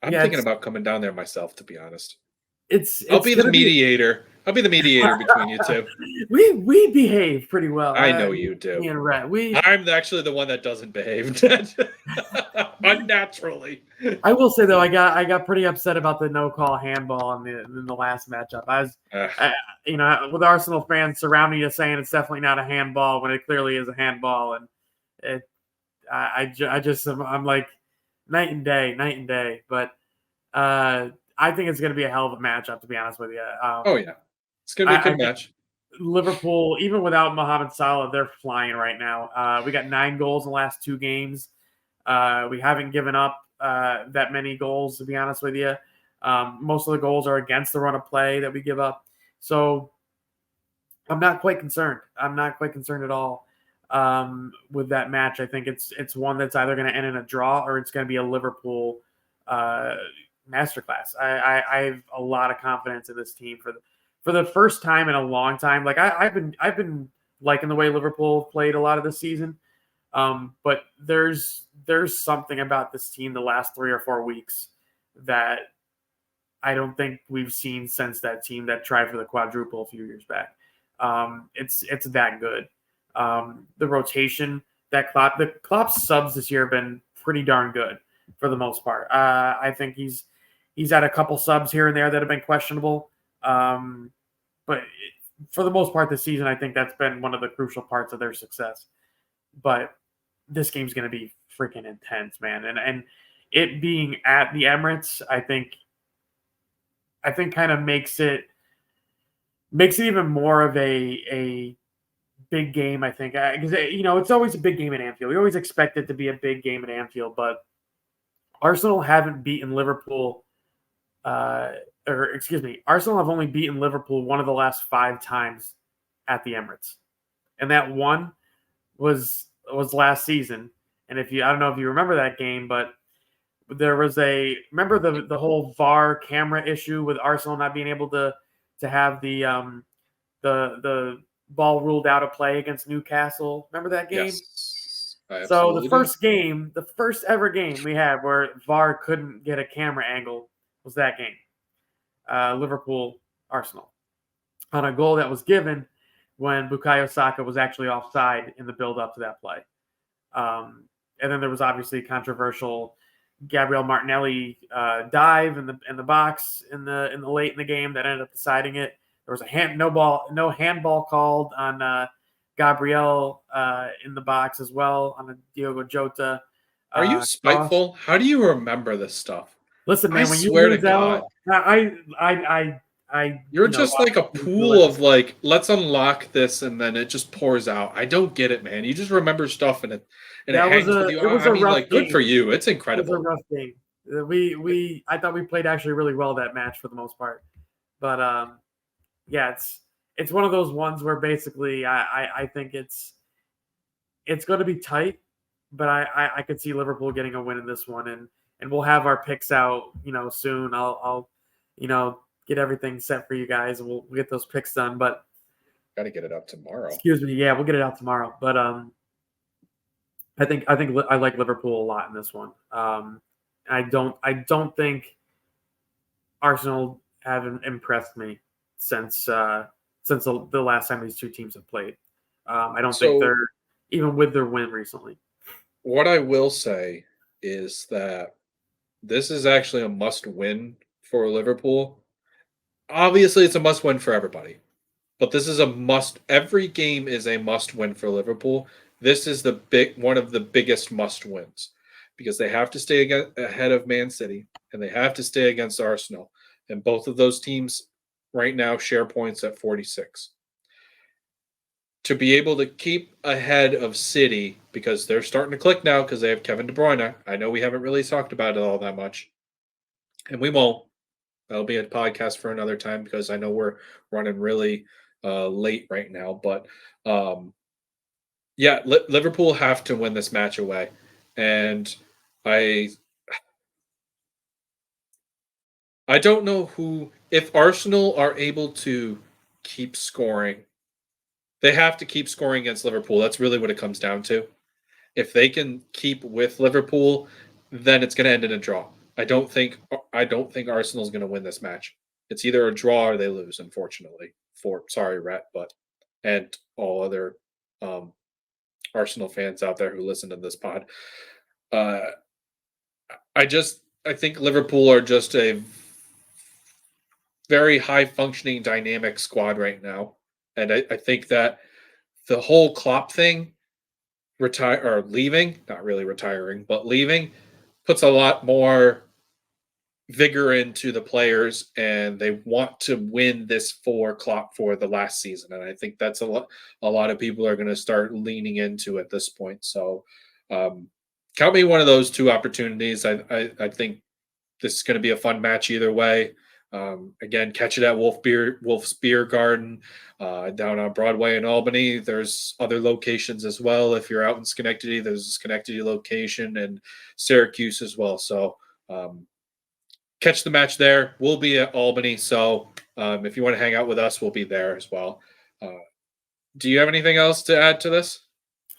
S1: I'm thinking about coming down there myself, to be honest.
S2: I'll
S1: be the mediator. I'll be the mediator between you two.
S2: We behave pretty well.
S1: I know you do.
S2: Me and Rhett,
S1: I'm actually the one that doesn't behave unnaturally.
S2: I will say though, I got pretty upset about the no call handball in the last matchup. I was, with Arsenal fans surrounding you saying it's definitely not a handball when it clearly is a handball, and I'm like night and day. But I think it's going to be a hell of a matchup, to be honest with you.
S1: Oh yeah, it's going to be a good match.
S2: Liverpool, even without Mohamed Salah, they're flying right now. We got 9 goals in the last 2 games. We haven't given up that many goals, to be honest with you. Most of the goals are against the run of play that we give up. So I'm not quite concerned. I'm not quite concerned at all with that match. I think it's one that's either going to end in a draw or it's going to be a Liverpool masterclass. I have a lot of confidence in this team for the first time in a long time. Like I've been liking the way Liverpool played a lot of this season. But there's something about this team the last 3 or 4 weeks that I don't think we've seen since that team that tried for the quadruple a few years back. It's that good. The rotation that Klopp's subs this year have been pretty darn good for the most part. I think he's had a couple subs here and there that have been questionable. But for the most part this season, I think that's been one of the crucial parts of their success. But this game's going to be freaking intense, man. And it being at the Emirates, I think kind of makes it even more of a big game, I think. Because, it's always a big game at Anfield. We always expect it to be a big game at Anfield, but Arsenal haven't beaten Liverpool Arsenal have only beaten Liverpool one of the last 5 times at the Emirates. And that one was last season. And I don't know if you remember that game, but there was remember the whole VAR camera issue with Arsenal not being able to have the ball ruled out of play against Newcastle. Remember that game?
S1: Yes.
S2: So the first ever game we had where VAR couldn't get a camera angle was that game. Liverpool Arsenal, on a goal that was given when Bukayo Saka was actually offside in the build-up to that play. And then there was obviously controversial Gabriel Martinelli dive in the box in the late in the game that ended up deciding it. There was no handball called on Gabriel in the box as well on a Diogo Jota.
S1: Are you spiteful? How do you remember this stuff?
S2: Listen, man, when you lose out,
S1: you're just like a pool of like, let's unlock this, and then it just pours out. I don't get it, man. You just remember stuff and it hangs with you. Good for you. It's incredible.
S2: It was a rough game. I thought we played actually really well that match for the most part, but yeah, it's one of those ones where basically I think it's going to be tight, but I could see Liverpool getting a win in this one, and we'll have our picks out, soon. I'll get everything set for you guys, and we'll get those picks done. But
S1: got to get it up tomorrow.
S2: Excuse me, yeah, we'll get it out tomorrow. But I think I like Liverpool a lot in this one. I don't think Arsenal haven't impressed me since the last time these two teams have played. I don't think even with their win recently.
S1: What I will say is that this is actually a must-win for Liverpool. Obviously, it's a must-win for everybody, but this is a must. Every game is a must-win for Liverpool. This is one of the biggest must-wins because they have to stay ahead of Man City and they have to stay against Arsenal, and both of those teams right now share points at 46. To be able to keep ahead of City because they're starting to click now because they have Kevin De Bruyne. I know we haven't really talked about it all that much, and we won't. That'll be a podcast for another time because I know we're running really late right now. But yeah, Liverpool have to win this match away, and I don't know if Arsenal are able to keep scoring. They have to keep scoring against Liverpool. That's really what it comes down to. If they can keep with Liverpool, then it's going to end in a draw. I don't think Arsenal's going to win this match. It's either a draw or they lose, unfortunately. Sorry, Rhett, and all other Arsenal fans out there who listen to this pod. I think Liverpool are just a very high functioning dynamic squad right now. And I think that the whole Klopp thing, leaving, not really retiring, but leaving, puts a lot more vigor into the players, and they want to win this for Klopp for the last season. And I think that's a lot of people are going to start leaning into at this point. So count me one of those two opportunities. I think this is going to be a fun match either way. Again, catch it at Wolf's Beer Garden down on Broadway in Albany. There's other locations as well. If you're out in Schenectady, there's a Schenectady location and Syracuse as well. So catch the match there. We'll be at Albany. So if you want to hang out with us, we'll be there as well. Do you have anything else to add to this?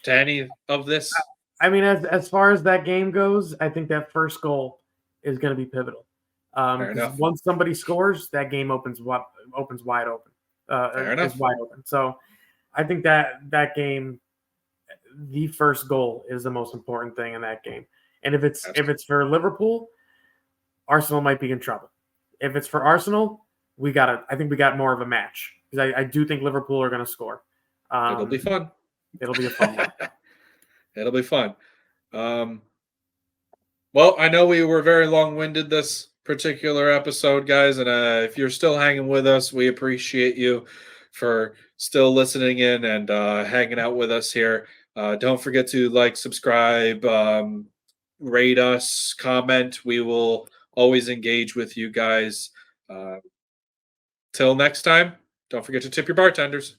S1: To any of this?
S2: I mean, as far as that game goes, I think that first goal is going to be pivotal. Once somebody scores, that game opens wide open. Is wide open. So I think that game, the first goal is the most important thing in that game. And if it's for Liverpool, Arsenal might be in trouble. If it's for Arsenal, I think we got more of a match because I do think Liverpool are going to score.
S1: It'll be fun.
S2: It'll be a fun one.
S1: It'll be fun. Well, I know we were very long-winded this particular episode, guys, and if you're still hanging with us, we appreciate you for still listening in and hanging out with us here. Don't forget to like, subscribe, rate us, comment. We will always engage with you guys. Till next time, don't forget to tip your bartenders.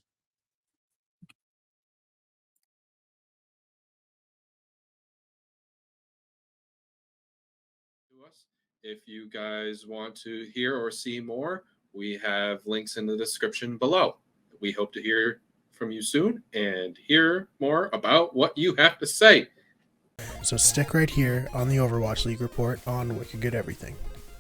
S1: If you guys want to hear or see more, we have links in the description below. We hope to hear from you soon and hear more about what you have to say.
S4: So stick right here on the Overwatch League report on Wicked Good Everything.